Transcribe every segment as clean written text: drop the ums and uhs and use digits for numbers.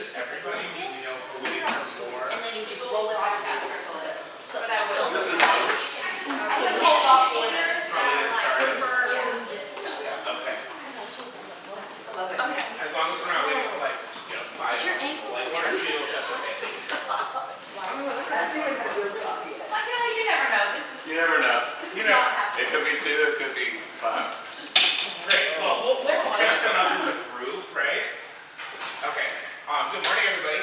this everybody? Do we know if we're waiting for more? And then you just roll it back and trickle it. So but I will. This is hold off for probably get started. this stuff. Okay. Okay. As long as we're not waiting for like, 5, Sure, ankle. like 1 or 2, that's okay. You never know. You never know. This is not happening. It could be 2, it could be 5. Great. Well, we'll catch them up as a group, right? Okay. Good morning, everybody.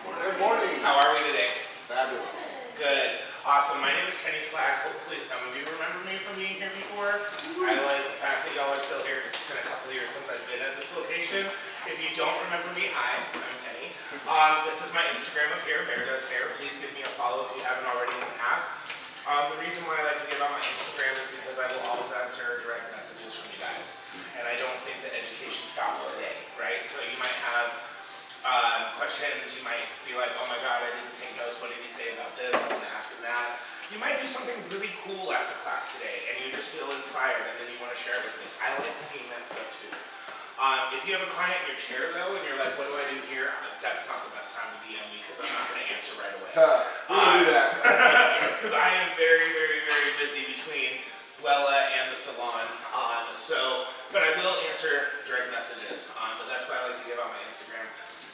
Good morning. How are we today? Fabulous. Good. Awesome. My name is Kenny Slack. Hopefully some of you remember me from being here before. I like the fact that y'all are still here because it's been a couple of years since I've been at this location. If you don't remember me, hi, I'm Kenny. This is my Instagram up here, Bear Does Hair. Please give me a follow if you haven't already in the past. The reason why I like to give out my Instagram is because I will always answer direct messages from you guys. And I don't think that education stops today, right? So you might have questions, you might be like, oh my god, I didn't take notes, what did he say about this? I want to ask him that. You might do something really cool after class today, and you just feel inspired, and then you want to share it with me. I like seeing that stuff too. If you have a client in your chair though, and you're like, what do I do here? That's not the best time to DM me, because I'm not going to answer right away. We'll do that. Because I am very, very, very busy between Wella and the salon. But I will answer direct messages, but that's why I like to give out my Instagram.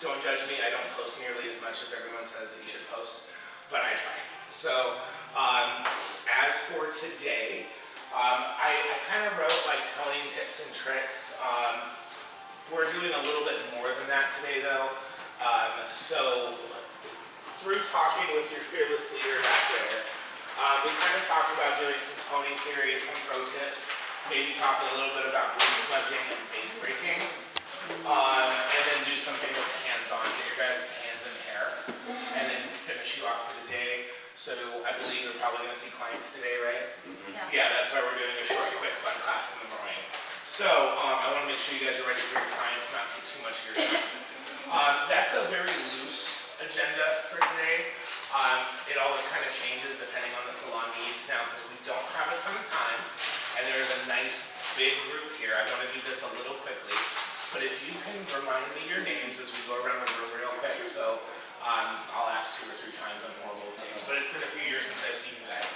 Don't judge me, I don't post nearly as much as everyone says that you should post, but I try. So, as for today, I kind of wrote like toning tips and tricks. We're doing a little bit more than that today though. So, through talking with your fearless leader back there, we kind of talked about doing some toning theory, some pro tips, maybe talk a little bit about glue smudging and base breaking. And then do something with the hands-on, get your guys' hands in hair, and then finish you off for the day. So I believe we're probably going to see clients today, right? Yeah, that's why we're doing a short, quick, fun class in the morning. So I want to make sure you guys are ready for your clients, not take too much of your time. That's a very loose agenda for today. It always kind of changes depending on the salon needs now because we don't have a ton of time, and there's a nice big group here. I'm going to do this a little quickly. But if you can remind me your names as we go around the room real quick, so I'll ask 2 or 3 times on horrible names, but it's been a few years since I've seen you guys.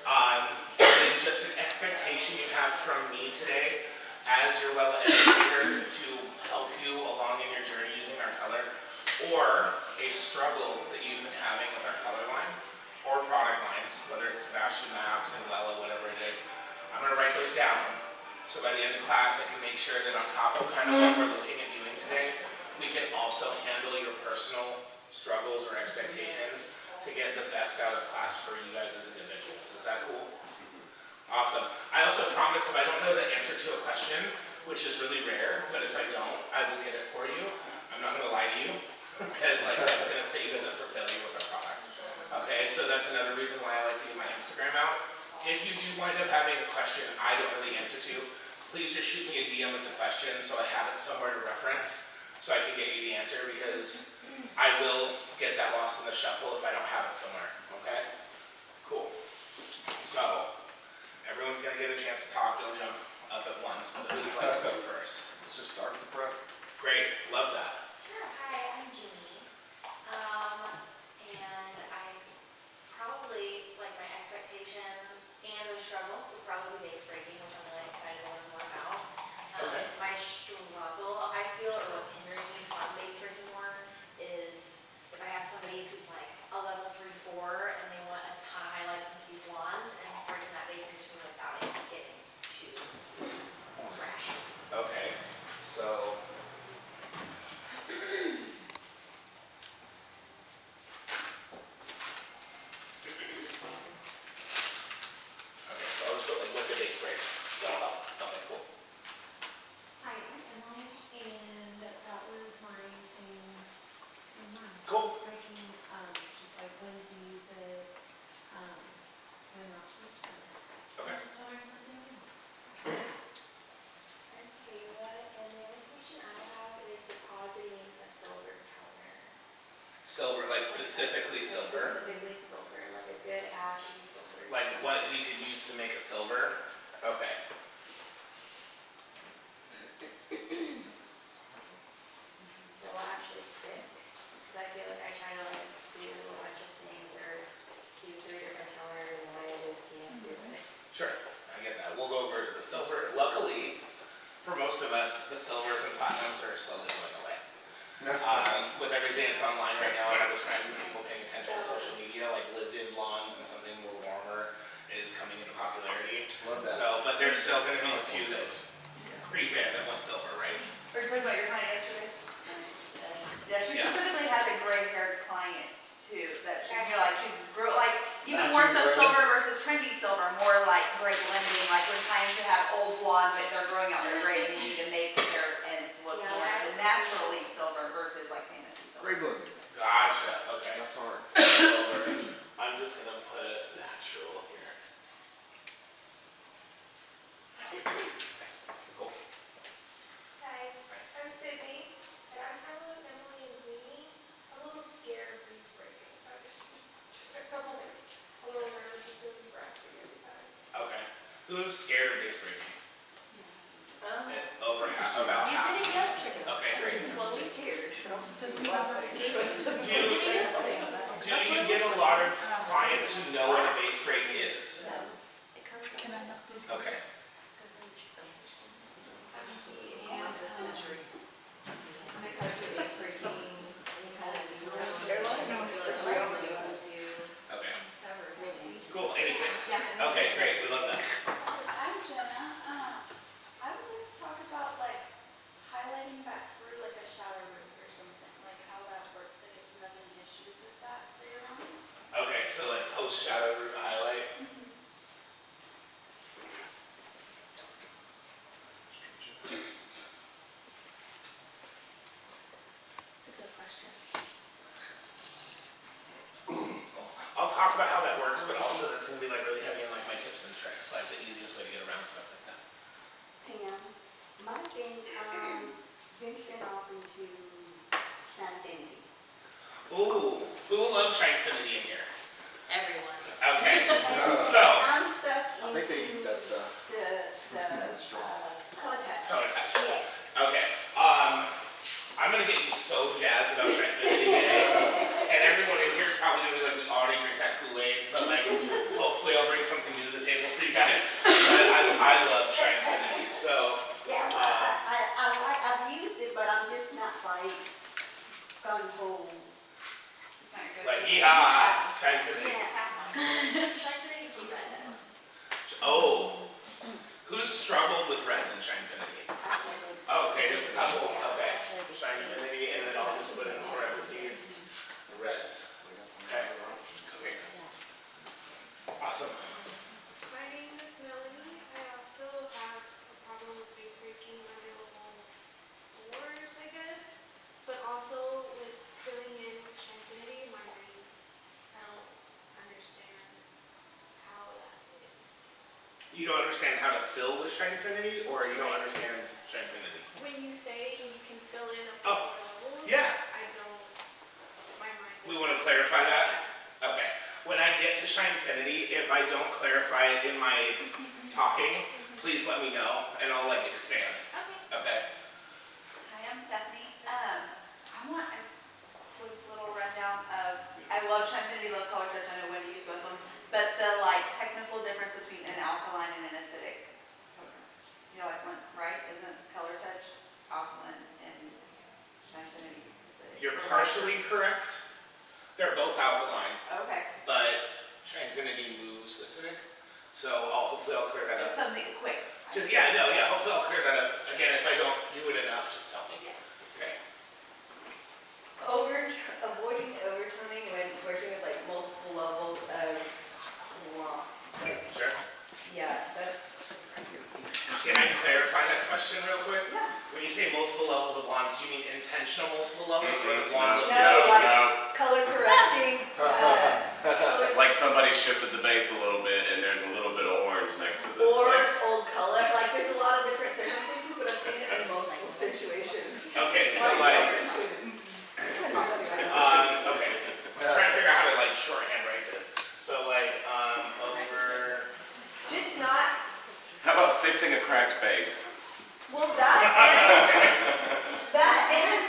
And then just an expectation you have from me today as your Wella educator to help you along in your journey using our color, or a struggle that you've been having with our color line or product lines, whether it's Sebastian Max and Wella, whatever it is. I'm going to write those down. So by the end of class, I can make sure that on top of kind of what we're looking at doing today, we can also handle your personal struggles or expectations to get the best out of class for you guys as individuals. Is that cool? Awesome. I also promise if I don't know the answer to a question, which is really rare, but if I don't, I will get it for you. I'm not going to lie to you, because that's going to set you guys up for failure with our product. Okay, so that's another reason why I like to get my Instagram out. If you do wind up having a question I don't really answer to, please just shoot me a DM with the question so I have it somewhere to reference so I can get you the answer, because I will get that lost in the shuffle if I don't have it somewhere, okay? Cool. So, everyone's going to get a chance to talk, don't jump up at once, but who would like to go first? Let's just start with the front. Great, love that. Sure. Hi, I'm Jeannie. And I probably, like my expectation and the struggle would probably be base breaking, which I'm really excited to learn more about. Okay. My struggle, I feel, or what's hindering me from base breaking more is if I have somebody who's like a level 3-4 and they want a ton of highlights and to be blonde, and breaking that base into me without it getting too fresh. Okay, so I'll just put like what the base break. That'll help. Okay, cool. Hi, I'm Emily, and that was my same one. Cool. It's breaking, just like when to use it, when not to, so. Okay. Just so there's nothing new. I'm Kayla, and the other question I have is depositing a silver toner. Silver, like specifically silver? Specifically silver, like a good ashy silver. Like what we could use to make a silver? Okay. It'll actually stick. us, the silvers and platinums are slowly going away. With everything that's online right now, and all the trends and people paying attention to social media, like lived-in blondes and something more warmer is coming into popularity. Love that. So, but there's still going to be a few that pre-grad that want silver, right? Or you talked about your client yesterday? Yeah, she Yeah. specifically has a gray-haired client too, that she, you know, like she's like even Matching more so gray. silver versus trendy silver, more like gray blending, like when clients that have old blonde, but they're growing out their gray and you need to make their ends look Yeah, more that- the naturally silver versus like fantasy silver. Great look. Gotcha. Okay. That's hard. Silver. I'm just gonna put natural here. Cool. Hi, I'm Sydney, and I'm kind of like Emily and Queenie. I'm a little scared of these breaking, so I just a little nervous it's gonna be braxing every time. Okay. Who's scared of base breaking? Um, Over half, about You half. did it yesterday. Okay, great. Well, we scared. Do you get a lot of clients who know what a base break is? It comes up. Can I not please? Okay. I'm excited for base breaking. Okay. Cool. Anything? Okay, great. We love that. I'm Jenna. I would like to talk about like highlighting back through like a shadow room or something, like how that works, like if you have any issues with that for your own. Okay, so like post shadow root highlight. That's a good question. I'll talk about how that works, but also that's gonna be like really heavy on like my tips and tricks, like the easiest way to get around stuff like that. Pam, my game venturing off into Shantinity. Ooh, who loves Shinefinity in here? Everyone. Okay, And so, I'm stuck I think they eat into that stuff. the color touch. color touch. Yes. Okay, I'm gonna get you so jazzed about Shinefinity and everyone in here is probably gonna be like, we already drink that Kool-Aid, but like, hopefully I'll bring something new to the table for you guys. But I love Shinefinity, so, Yeah, I've used it, but I'm just not like gung ho. It's not your like, go-to. yeehaw, Shinefinity. Shinefinity few redheads. Oh, who's struggled with reds and Shinefinity? Oh, okay, just a couple, okay. Shinefinity, and then I'll just put in parentheses, reds. Okay, thanks. Awesome. My name is Melanie. I also have a problem with base breaking under level 4s, I guess, but also with filling in with Shantinity, my brain, I don't understand how that is. You don't understand how to fill with Shinefinity, or you don't understand Shinefinity? When you say you can fill in up to Oh, 4 levels, yeah. I don't, my mind. We want to clarify that? Okay. When I get to Shinefinity, if I don't clarify it in my talking, please let me know, and I'll like expand. Okay? Hi, I'm Stephanie. I want a quick little rundown of, I love Shinefinity, love Color Touch, I know Wendy used both of them, but the like technical difference between an alkaline and an acidic. You know, like one, right? Isn't Color Touch alkaline and Shinefinity acidic? You're partially correct. They're both alkaline, Okay, but Shinefinity moves acidic. So hopefully I'll clear that just up. something quick. Just, yeah, no, yeah, hopefully I'll clear that up. Again, if I don't do it enough, just tell me. Okay. Avoiding overtoning when working with like multiple levels of blocks. Like, Sure. yeah, that's. Can I clarify that question real quick? Yeah. When you say multiple levels of blondes, do you mean intentional multiple levels or the blonde look? No, like color correcting. Like somebody shifted the base a little bit and there's a little bit of orange next to this. Or Like, old color. Like there's a lot of different circumstances, but I've seen it in multiple situations. Okay, so like, okay. I'm trying to figure out how to like shorthand write this. So like, over. Just not. how about fixing a cracked base? Well, that and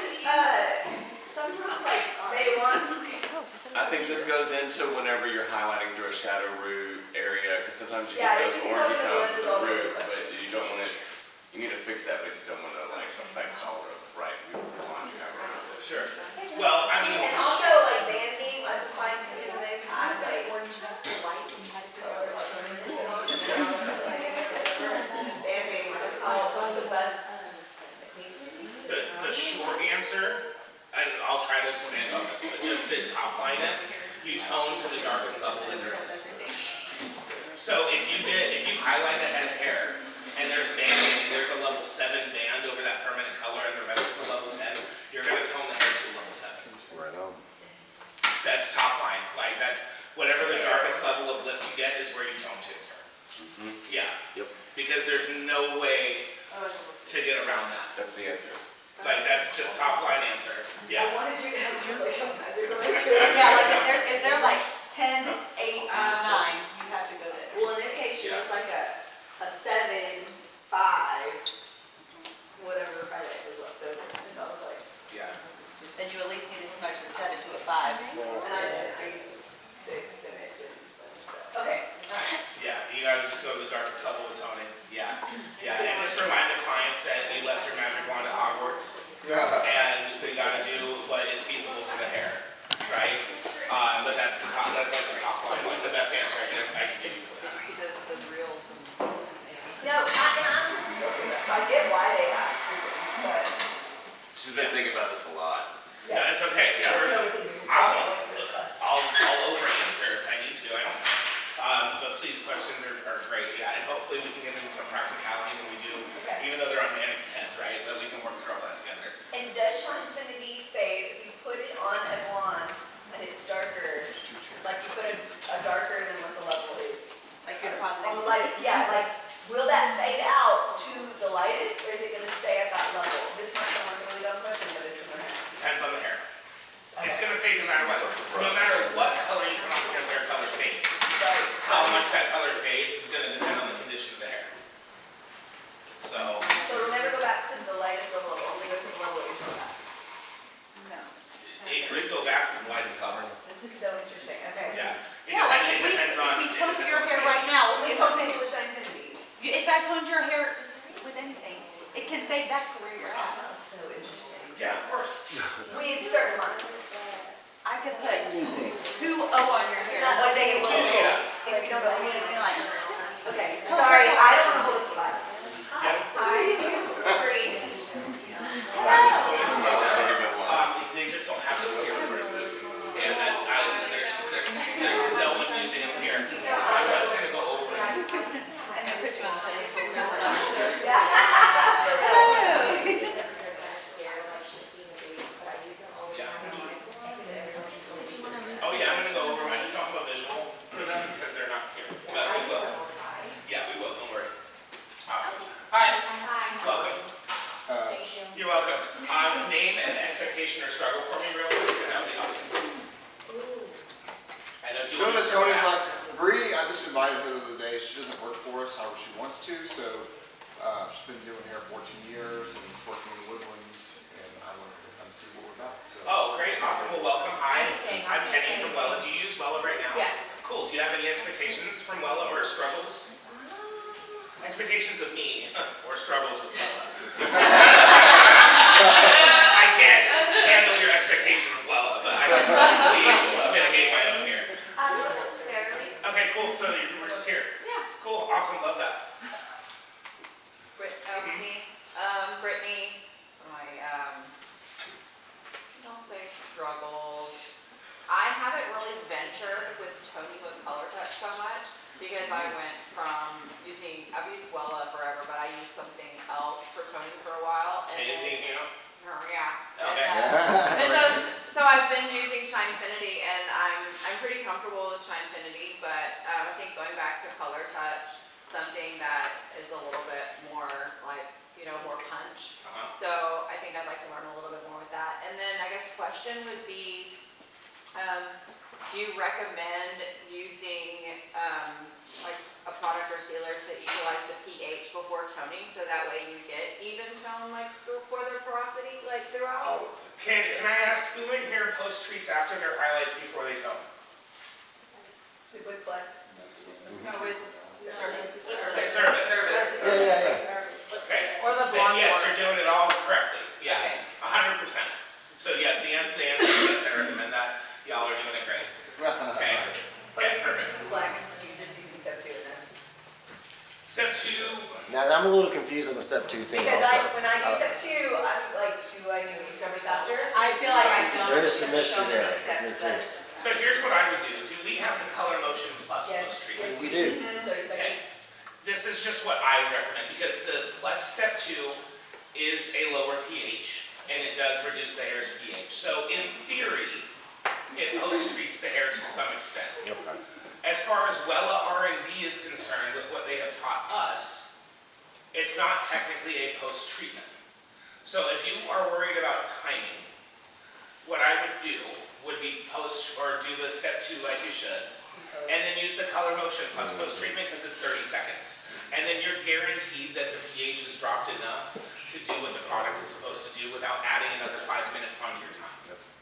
sometimes like they want. I think this goes into whenever you're highlighting through a shadow root area, because sometimes you Yeah, get you those can orangey totally tones with the blend root, both. but you don't want it You need to fix that, but you don't want to like affect color of bright blonde cover. Sure. Well, I mean, And also like banding, I'm fine to do maybe add like Orange next to white and you had to color, go. like, you know, just banding, what's the best? the short answer, and I'll try to expand on this, but just to top line it, you tone to the darkest level that there is. So if you highlight a head of hair, and there's banding, and there's a level 7 band over that permanent color, and the rest is a level 10, you're gonna tone the hair to a level 7. Right on. That's top line, like that's, whatever the darkest level of lift you get is where you tone to. Yeah. Yep. Because there's no way to get around that. That's the answer. Like, that's just top line answer. Yeah. I wanted you to have you like, they're going to. Yeah, like if they're like 10, 8, 9, you have to go there. Well, in this case, she was like a 7, 5, whatever highlight was left over. And so I was like, Yeah. this is just. Then you at least need to smudge the 7 to a 5. And I used a 6 and it didn't. So, okay. Yeah, you gotta just go to the darkest level of toning. Yeah. Yeah, and just remind the clients that you left your magic wand at Hogwarts, and we gotta do what is feasible for the hair, right? But that's like the top line, like the best answer I can give you for that. See the reels and. No, I'm just, I get why they ask for things, but. She's been thinking about this a lot. No, it's okay. I don't know anything. I can't wait for this class. I'll over answer if I need to, I don't know. But please, questions are great, yeah, and hopefully we can get into some practicality when we do, Okay. even though they're on mannequin heads, right? But we can work through all that together. And does Shine Infinity fade if you put it on a blonde and it's darker? Like you put a darker than what the level is? Like you're On the positive. light, yeah, like, will that fade out to the lightest or is it gonna stay at that level? This might sound like a really dumb question, but it's in their head. Depends on the hair. It's gonna fade no matter what. No matter what color you put on someone's hair, color fades. Right. How much that color fades is gonna depend on the condition of the hair. So, So it'll never go back to the lightest level, it'll only go to the level that you're talking about. No. it could go back to the lightest level. This is so interesting, okay. Yeah. Yeah, like It depends on. if we it tone depends your on hair stage. right now, It's if something with Shine Infinity. if I toned your hair with anything, it can fade back to where you're at. That's so interesting. Yeah, of course. With certain lines. I could put 2 O on your hair, one day it will. Oh, yeah. If you don't know anything like. Okay, sorry, I don't want to hold the class. Yeah. Sorry. Great. I'm just going to do that. They just don't have it here in person. And there's no one using it here. So I was gonna go over it. And then put you on the place. Oh yeah, I'm gonna go over them. I just don't have a visual for them because they're not here. But we will. Yeah, we will. Don't worry. Awesome. Hi. Welcome. You're welcome. Name and expectation or struggle for me real quick, and that would be awesome. I know. Doing this toning class, Bree, I just invited her the other day. She doesn't work for us, however she wants to, so she's been doing hair 14 years and is working in woodlands, and I wanted her to come see what we're about. So. Oh, great. Awesome. Well, welcome. Hi. I'm Kenny from Wella. Do you use Wella right now? Yes. Cool. Do you have any expectations from Wella or struggles? Expectations of me or struggles with Wella? I can't handle your expectations of Wella, but I can please mitigate my own here. Not necessarily. Okay, cool. So you were just here. Yeah. Cool. Awesome. Love that. Brittany, I'll say struggles. I haven't really ventured with toning with color touch so much because I went from I've used Wella forever, but I used something else for toning for a while. And Anything, you know? yeah. Okay. And so I've been using Shine Infinity, and I'm pretty comfortable with Shine Infinity, but I think going back to color touch, something that is a little bit more like, more punch. So I think I'd like to learn a little bit more with that. And then I guess question would be, do you recommend using like a product or sealer to equalize the pH before toning, so that way you get even tone like for their porosity like throughout? Oh, can I ask who in here post treats after their highlights before they tone? With flex. No, with service. Service. Yeah. Okay. Or then long yes, one. you're doing it all correctly. Yeah, Okay. 100%. So yes, the answer is yes, I recommend that. Y'all are doing it great. Okay. But if Yeah, you're perfect. using flex, you're just using step 2 and that's. Step 2, Now, I'm a little confused on the step 2 thing Because also. when I do step 2, I'm like, do I need to use service after? I feel like I don't. There is some mystery so many there, steps, me but- too. so here's what I would do. Do we have the color motion plus Yes, post treatment? We do. 30 seconds. Okay. This is just what I would recommend because the Plex Step 2 is a lower pH and it does reduce the hair's pH. So in theory, it post treats the hair to some extent. Okay. As far as Wella R&D is concerned with what they have taught us, it's not technically a post treatment. So if you are worried about timing, what I would do would be post or do the step 2 like you should. And then use the color motion plus post treatment because it's 30 seconds. And then you're guaranteed that the pH is dropped enough to do what the product is supposed to do without adding another 5 minutes onto your time.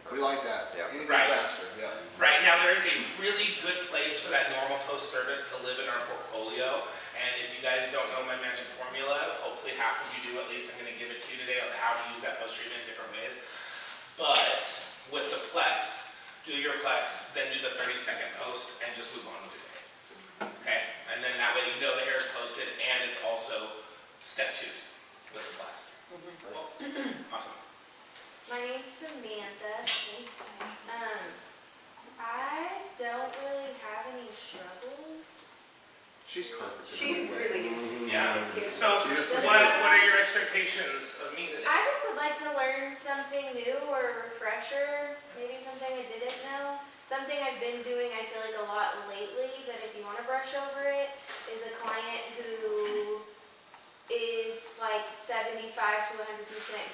We like that. Yeah. Anything Right. faster, yeah. Right now, there is a really good place for that normal post service to live in our portfolio. And if you guys don't know my magic formula, hopefully half of you do at least. I'm going to give it to you today on how to use that post treatment in different ways. But with the Plex, do your Plex, then do the 30-second post, and just move on with your day. Okay? And then that way you know the hair is posted, and it's also step 2 with the Plex. Cool. Awesome. My name's Samantha. I don't really have any struggles. She's perfect. in She's every way. really good. Yeah. So, She is what are your expectations of me today? I just would like to learn something new or a refresher, maybe something I didn't know. Something I've been doing, I feel like a lot lately, that if you want to brush over it, is a client who is like 75 to 100%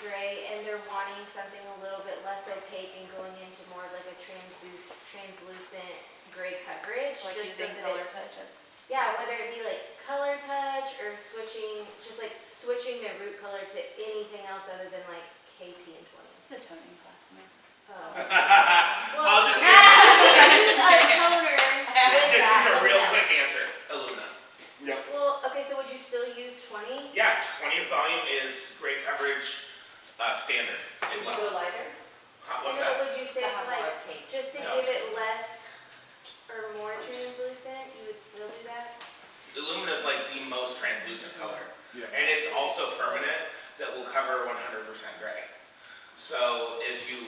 gray and they're wanting something a little bit less opaque and going into more of like a translucent gray coverage. Like just using so that color it- touches. Yeah, whether it be like color touch or switching, just like switching the root color to anything else other than like KP and 20. It's a toning class, man. I'll just you can use a toner with This that. is a let me real know. quick answer. Illumina. Yep. Well, okay, so would you still use 20? Yeah, 20 volume is great coverage, standard. Would you go lighter? What's And then that? would you say To have more like, opaque. just to No. give it less or more translucent, you would still do that? Illumina is like the most translucent color. Yeah. And it's also permanent that will cover 100% gray. So if you,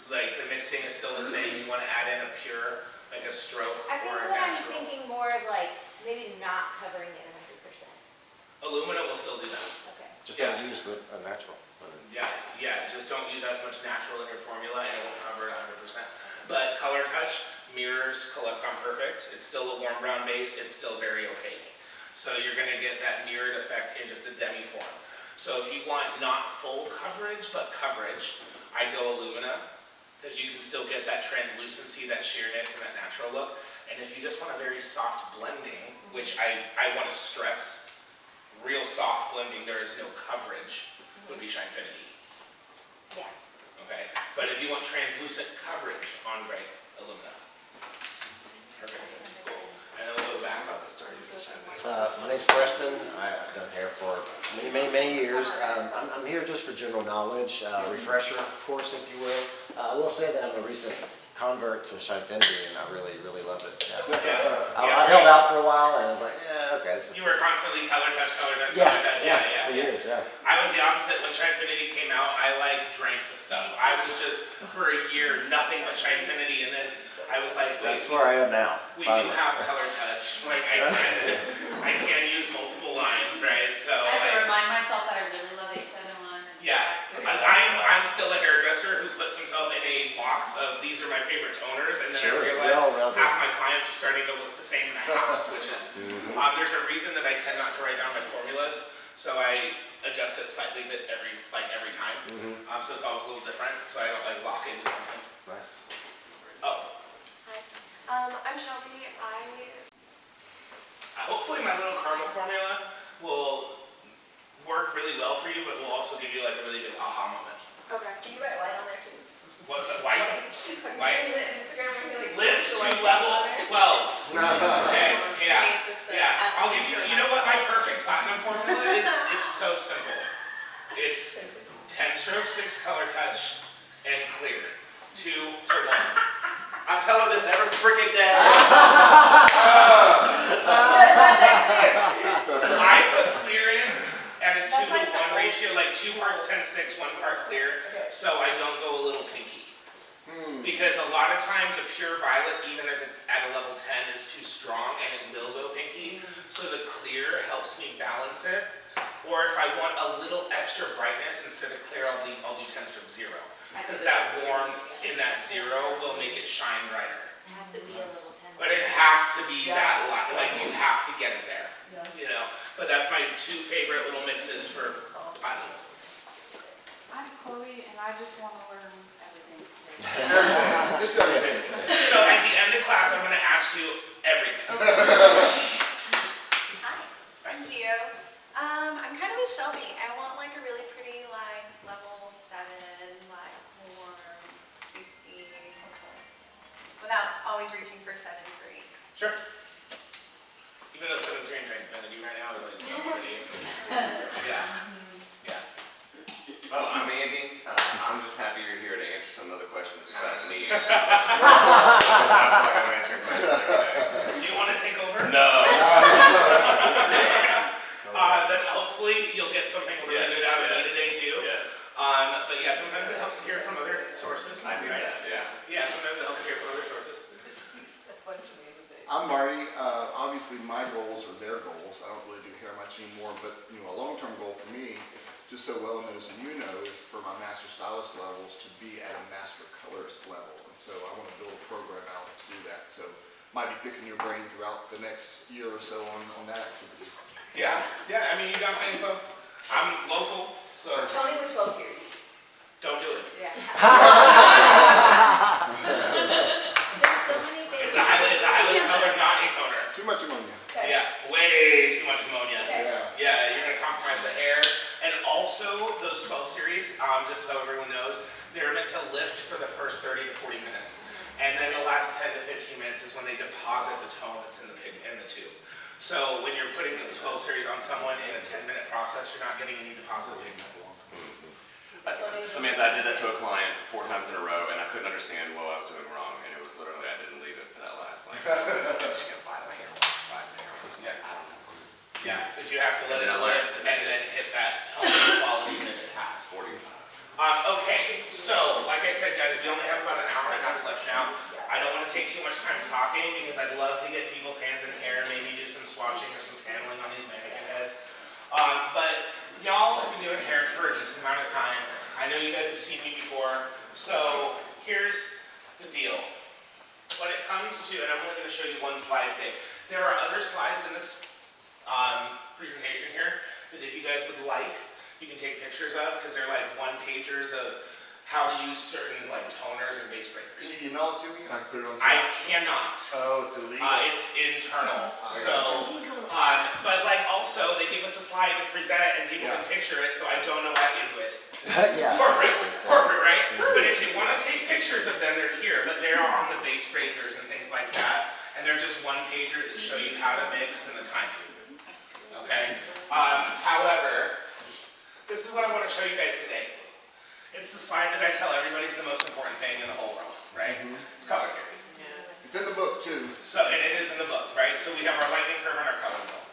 like the mixing is still the same, you want to add in a pure, like a stroke I think or a what I'm natural. thinking more of like, maybe not covering it 100%. Illumina will still do that. Okay. Just don't use a natural. Yeah, just don't use as much natural in your formula and it won't cover it 100%. But Color Touch mirrors Coleston Perfect. It's still a warm brown base, it's still very opaque. So you're gonna get that mirrored effect in just a demi form. So if you want not full coverage, but coverage, I'd go Illumina, because you can still get that translucency, that sheerness, and that natural look. And if you just want a very soft blending, which I want to stress, real soft blending, there is no coverage, would be Shinefinity. Yeah. Okay, but if you want translucent coverage on gray, Illumina. Perfect. Cool. And then we'll go back up and start using Shinefinity. My name's Preston. I've done hair for many years. I'm here just for general knowledge, refresher course, if you will. I will say that I'm a recent convert to Shinefinity, and I really love it. Yeah. I held out for a while, and I was like, yeah, okay. This is, You were constantly color touch, yeah, yeah. for years, yeah. I was the opposite. When Shinefinity came out, I drank the stuff. I was just, for a year, nothing but Shinefinity, and then I was like, wait, That's where I am now. we do have color touch. Like, I can use multiple lines, right? So, I have to like, remind myself that I really love 871. yeah. I'm still a hairdresser who puts himself in a box of these are my favorite toners, and then Sure, I we realize all do. half my clients are starting to look the same, and I have to switch it. There's a reason that I tend not to write down my formulas, so I adjust it slightly bit every time. So it's always a little different, so I don't like lock into something. Nice. Oh, I'm Shelby. hopefully my little caramel formula will work really well for you, but will also give you like a really big aha moment. Okay. Can you write white on there too? What's that? White? I'm White. seeing it on Instagram and you're like. Lift so to like level on there. 12. Okay, yeah. Samantha said, Yeah, ask I'll me give you, for you know what myself. my perfect platinum formula is? It's so simple. 10 stroke, 6 color touch, and clear. 2 to 1. I tell her this every freaking day. I put clear in at a 2 That's to like 1 the ratio, like 2 parts 10-6, 1 part clear, Okay. so I don't go a little pinky. Because a lot of times a pure violet, even at a level 10, is too strong and it will go pinky. So the clear helps me balance it. Or if I want a little extra brightness, instead of clear, I'll do 10 stroke 0. Because that warmth in that 0 will make it shine brighter. It has to be a little tender. But it has to be that light, like you have to get it there. You know, but that's my 2 favorite little mixes for platinum. I'm Chloe and I just want to learn everything. Just everything. So at the end of class, I'm going to ask you everything. Hi, I'm Gio. I'm kind of with Shelby. I want like a really pretty like level 7, like warm, cutesy, without always reaching for 7-3. Sure. Even though 7-3 and Infinity right now is like so pretty. Yeah. Oh, I'm Andy. I'm just happy you're here to answer some other questions besides me answering questions. I feel like I'm answering questions every day. Do you want to take over? No. Then hopefully you'll get something really good out of me today too. Yes. But yeah, sometimes it helps to hear from other sources. I do right? that, yeah. Yeah, sometimes it helps to hear from other sources. I'm Marty. Obviously, my goals are their goals. I don't really do hair much anymore, but a long-term goal for me, just so Wella knows and you know, is for my master stylist levels to be at a master colorist level. And so I want to build a program out to do that. So might be picking your brain throughout the next year or so on that activity. Yeah, I mean, you got my info. I'm local, so Tony with 12 series. don't do it. Yeah. There's so many things. It's a highlight color, not a toner. Too much ammonia. Okay. Yeah, way too much ammonia. Okay. Yeah. Yeah, you're gonna compromise the hair. And also, those 12 series, just so everyone knows, they're meant to lift for the first 30 to 40 minutes. And then the last 10 to 15 minutes is when they deposit the tone that's in the tube. So when you're putting the 12 series on someone in a 10-minute process, you're not getting any deposit pigment. Samantha, I did that to a client 4 times in a row, and I couldn't understand what I was doing wrong, and it was literally, I didn't leave it for that last, like, she goes, why is my hair wash? Why is my hair wash? I don't know. Yeah, because you have to let it lift and then hit that tone quality that it has. 45. Okay, so like I said, guys, we only have about an hour and a half left now. I don't want to take too much time talking because I'd love to get people's hands in hair, maybe do some swatching or some paneling on these mannequin heads. But y'all have been doing hair for a decent amount of time. I know you guys have seen me before. So here's the deal. When it comes to, and I'm only going to show you one slide today. There are other slides in this presentation here that if you guys would like, you can take pictures of because they're like one-pagers of how to use certain like toners and base breakers. Can you email it to me and I can put it on I site? cannot. Oh, it's illegal. It's internal. So, but like also they give us a slide to present and people can picture it, so I don't know what anyways. Yeah. Corporate, right? But if you want to take pictures of them, they're here, but they are on the base breakers and things like that. And they're just one-pagers that show you how to mix and the timing. Okay? However, this is what I want to show you guys today. It's the slide that I tell everybody is the most important thing in the whole world, right? It's color theory. It's in the book too. So, and it is in the book, right? So we have our lightning curve and our color wheel.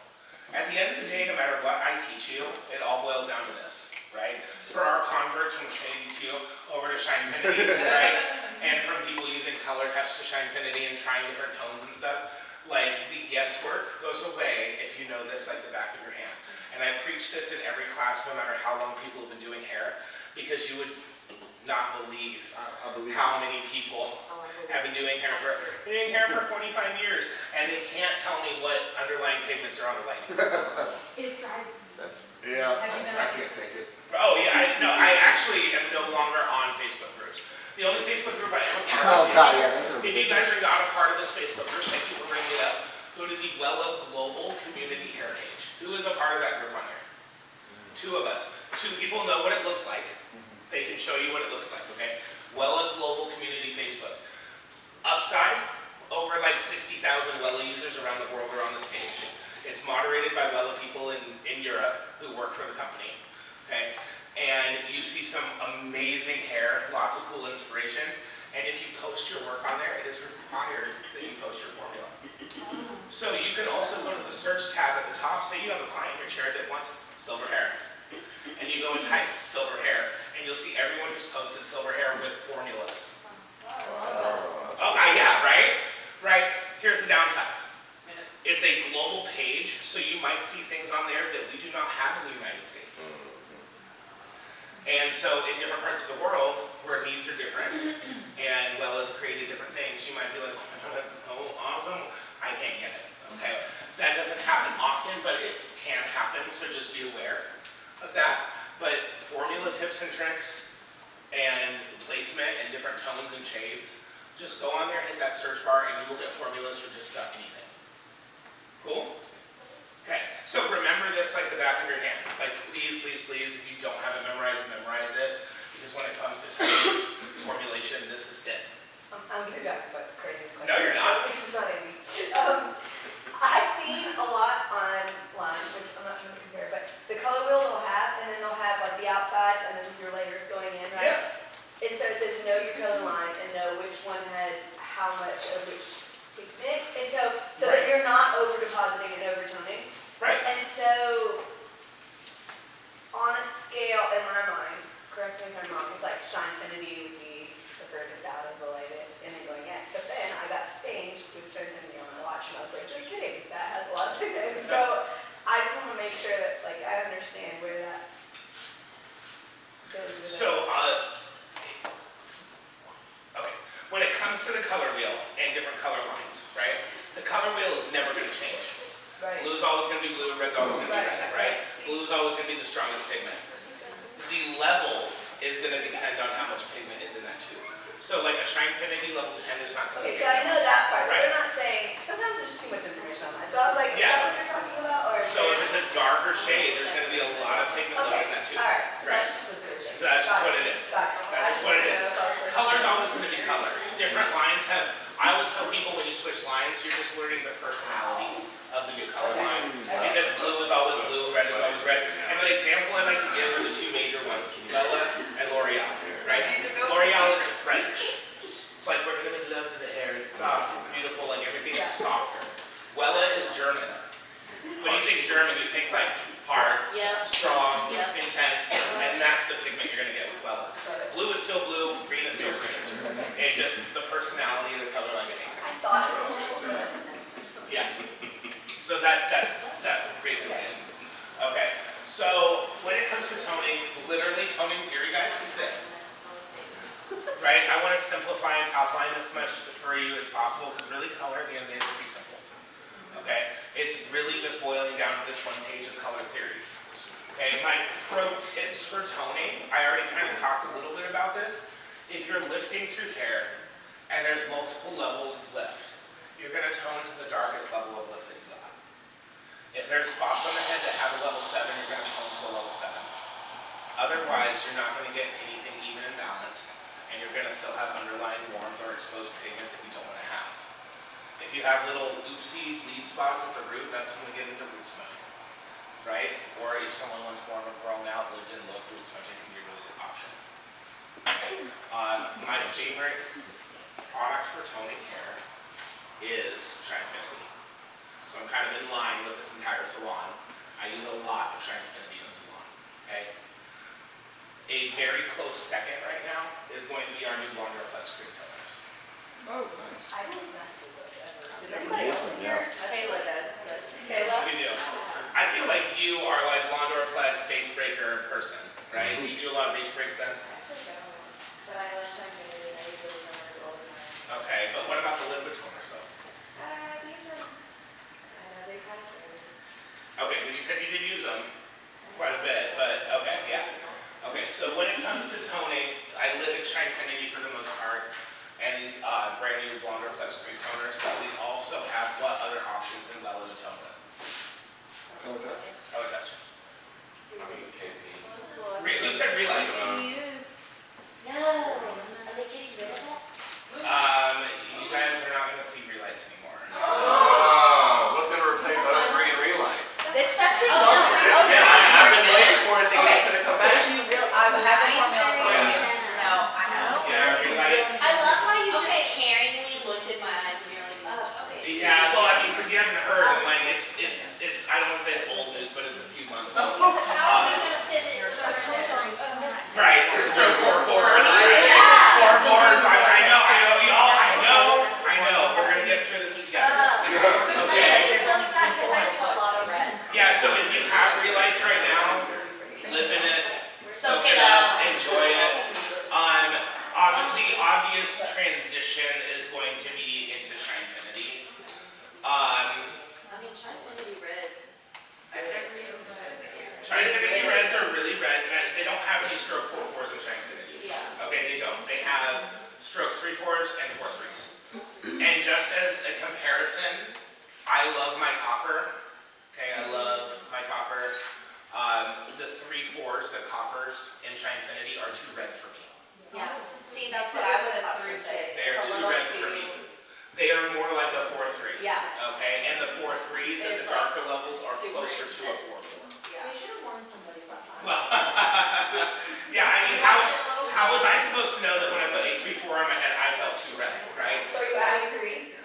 At the end of the day, no matter what I teach you, it all boils down to this, right? For our converts from ShadeQ over to Shinefinity, right? And from people using color touch to Shinefinity and trying different tones and stuff, like the guesswork goes away if you know this like the back of your hand. And I preach this in every class, no matter how long people have been doing hair, because you would not believe how many people have been doing hair for 45 years, and they can't tell me what underlying pigments are on the lighting. It drives me. Yeah, Have you been I on can't take it. Oh yeah, I actually am no longer on Facebook groups. The only Facebook group I am a part Oh, of, God, yeah, those are if you guys are not a part of this Facebook group, thank you for bringing it up, go to the Wella Global Community Hair page. Who is a part of that group on there? 2 of us. 2 people know what it looks like. They can show you what it looks like, okay? Wella Global Community Facebook. Upside, over like 60,000 Wella users around the world are on this page. It's moderated by Wella people in Europe who work for the company, okay? and you see some amazing hair, lots of cool inspiration. And if you post your work on there, it is required that you post your formula. So you can also go to the search tab at the top. Say you have a client in your chair that wants silver hair. And you go and type silver hair, and you'll see everyone who's posted silver hair with formulas. Oh, yeah, right? Right. Here's the downside. It's a global page, so you might see things on there that we do not have in the United States. And so in different parts of the world, where needs are different, and Wella's created different things, you might be like, oh my God, that's so awesome, I can't get it, okay? That doesn't happen often, but it can happen, so just be aware of that. But formula tips and tricks, and placement, and different tones and shades, just go on there, hit that search bar, and you will get formulas for just about anything. Cool? Okay, so remember this like the back of your hand. Like please, please, please, if you don't have it memorized, memorize it. Because when it comes to typing formulation, this is it. I'm gonna talk about crazy questions. No, you're not. This is not Amy. I've seen a lot online, which I'm not trying to compare, but the color wheel they'll have, and then they'll have like the outside, and then your layers going in, right? Yeah. And so it says know your color line and know which one has how much of which pigment, and so that you're not over depositing and overtoning. Right. And so, on a scale in my mind, correct me if I'm wrong, it's like Shinefinity would be the furthest out as the latest, and then going in. But then I got stained with Shinefinity on my watch, and I was like, just kidding, that has a lot of pigment. So I just want to make sure that like I understand where that goes with it. So, okay, when it comes to the color wheel and different color lines, right? The color wheel is never going to change. Right. Blue's always going to be blue, red's always going to be red, right? Blue's always going to be the strongest pigment. The level is going to depend on how much pigment is in that tube. So like a Shinefinity level 10 is not going to Okay, so I know that part. So Right. they're not saying, sometimes there's too much information on that. So I was like, is Yeah. that what they're talking about? Or So if it's a darker shade, there's going to be a lot of pigment okay, left in that tube. alright, so Right. that's just what they're saying. So that's just what it is. Gotcha. That's just what it is. Gotcha. Color's always going to be color. Different lines have, I always tell people when you switch lines, you're just learning the personality of the new color line. Because blue is always blue, red is always red. And the example I like to give are the two major ones, Wella and L'Oreal, right? L'Oreal is French. It's like we're going to make love to the hair, it's soft, it's beautiful, like everything is softer. Wella is German. When you think German, you think like hard, Yep. strong, Yep. intense, and that's the pigment you're going to get with Wella. Blue is still blue, green is still green. And just the personality of the color line changes. I thought it was Yeah. So that's basically it. Okay. So when it comes to toning, literally toning theory, guys, is this. Right? I want to simplify and top line as much for you as possible because really color at the end of the day is pretty simple. Okay? It's really just boiling down to this one page of color theory. Okay, my pro tips for toning, I already kind of talked a little bit about this. If you're lifting through hair and there's multiple levels of lift, you're going to tone to the darkest level of lift that you got. If there's spots on the head that have a level 7, you're going to tone to a level 7. Otherwise, you're not going to get anything even and balanced, and you're going to still have underlying warmth or exposed pigment that you don't want to have. If you have little oopsie bleed spots at the root, that's when we get into root smudging, right? Or if someone wants more of a grown out, lived in look, root smudging can be a really good option. My favorite product for toning hair is Shinefinity. So I'm kind of in line with this entire salon. I use a lot of Shinefinity in the salon, okay? A very close second right now is going to be our new Blonde Flex Cream Toners. Oh, nice. I don't mess with those ever. Does Yeah, anybody else in yeah. here? Kayla does, but. Kayla? We do. I feel like you are like Blonde Flex base breaker person, right? Do you do a lot of base breaks then? I actually don't, but I love Shinefinity and I use those numbers all the time. Okay, but what about the liquid toners though? I use them. I know they're kind of scary. Okay, because you said you did use them quite a bit, but okay, yeah. Okay, so when it comes to toning, I live in Shinefinity for the most part, and these brand new Blonde Flex Cream Toners, but we also have what other options in Wella to tone with? Color touch? Color touch. I mean, KP. Who said relights? No, are they getting rid of that? You guys are not going to see relights anymore. Oh, what's going to replace those green relights? That's pretty Oh, good. yeah. Yeah, I've been waiting for it, thinking it's going to come But back. if you really, I love my copper. Okay, I love my copper. The 3/4s, the coppers in Shinefinity are too red for me. Yes, see, that's what I was about to say. They are It's a too little red for me. They are more like a 4/3. Yeah. Okay, and the 4/3s at It's the darker levels are super closer to a 4/4. Yeah. They should have warned somebody about that. Well, yeah, I mean, how was I supposed to know that when I put a 3/4 on my head, I felt too red, right? So you added 3?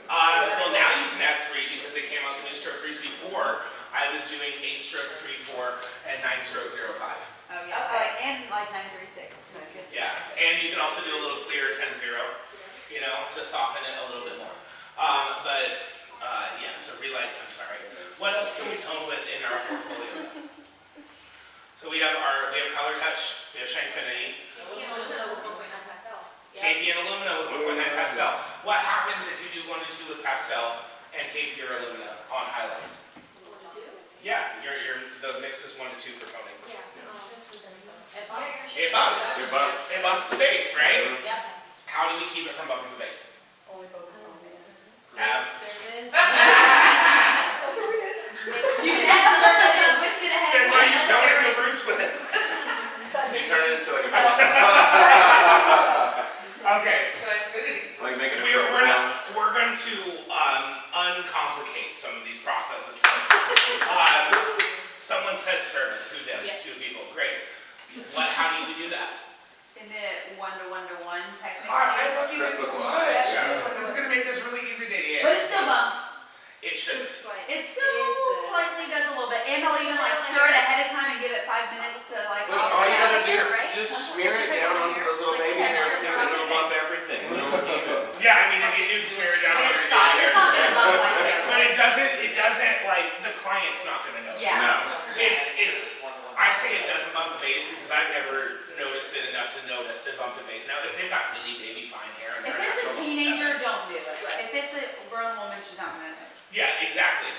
Well, now you can add 3 because they came out with new stroke 3s. Before, I was doing 8-stroke 3/4 and 9-stroke 0/5. Oh, yeah, Okay. and like 936, that's good. Yeah, and you can also do a little clearer 10-0, you know, to soften it a little bit more. Yeah, so relights, I'm sorry. What else can we tone with in our portfolio? So we have Color Touch, we have Shinefinity, Yeah, Illumina was 1.9 pastel. KP and Illumina with 1.9 pastel. What happens if you do 1 to 2 with pastel and KP or Illumina on highlights? 1 to 2? Yeah, the mix is 1 to 2 for toning. Yeah. It bumps. It bumps the base, right? Yep. How do we keep it from bumping the base? Only focus on this. Service. That's what we did. You can add service and whisk it ahead Then of why are time. you toning the roots with it? You turn it into like a Okay. like making a We're going to uncomplicate some of these processes. Someone said service. Who did? Yeah. 2 people. Great. How do we do that? Isn't it 1 to 1 to 1 technically? I love you guys so Crystal much. glass. This is going to make this really easy to ADS. But it still bumps. It should. It still slightly does a little bit, and I'll even like stir it ahead of time and give it 5 minutes to like. But all you gotta do, right? just smear it down onto those little baby hairs and it'll bump everything. Yeah, I mean, if you do smear it down And on it's your soft, it's not hair. gonna bump like that. But it doesn't like, the client's not gonna notice. Yeah. No. I say it doesn't bump the base because I've never noticed it enough to notice it bump the base. Now, if they've got really baby fine hair and If they're it's a natural level teenager, 7. don't do it. If it's a grown woman, she's not gonna know. Yeah, exactly.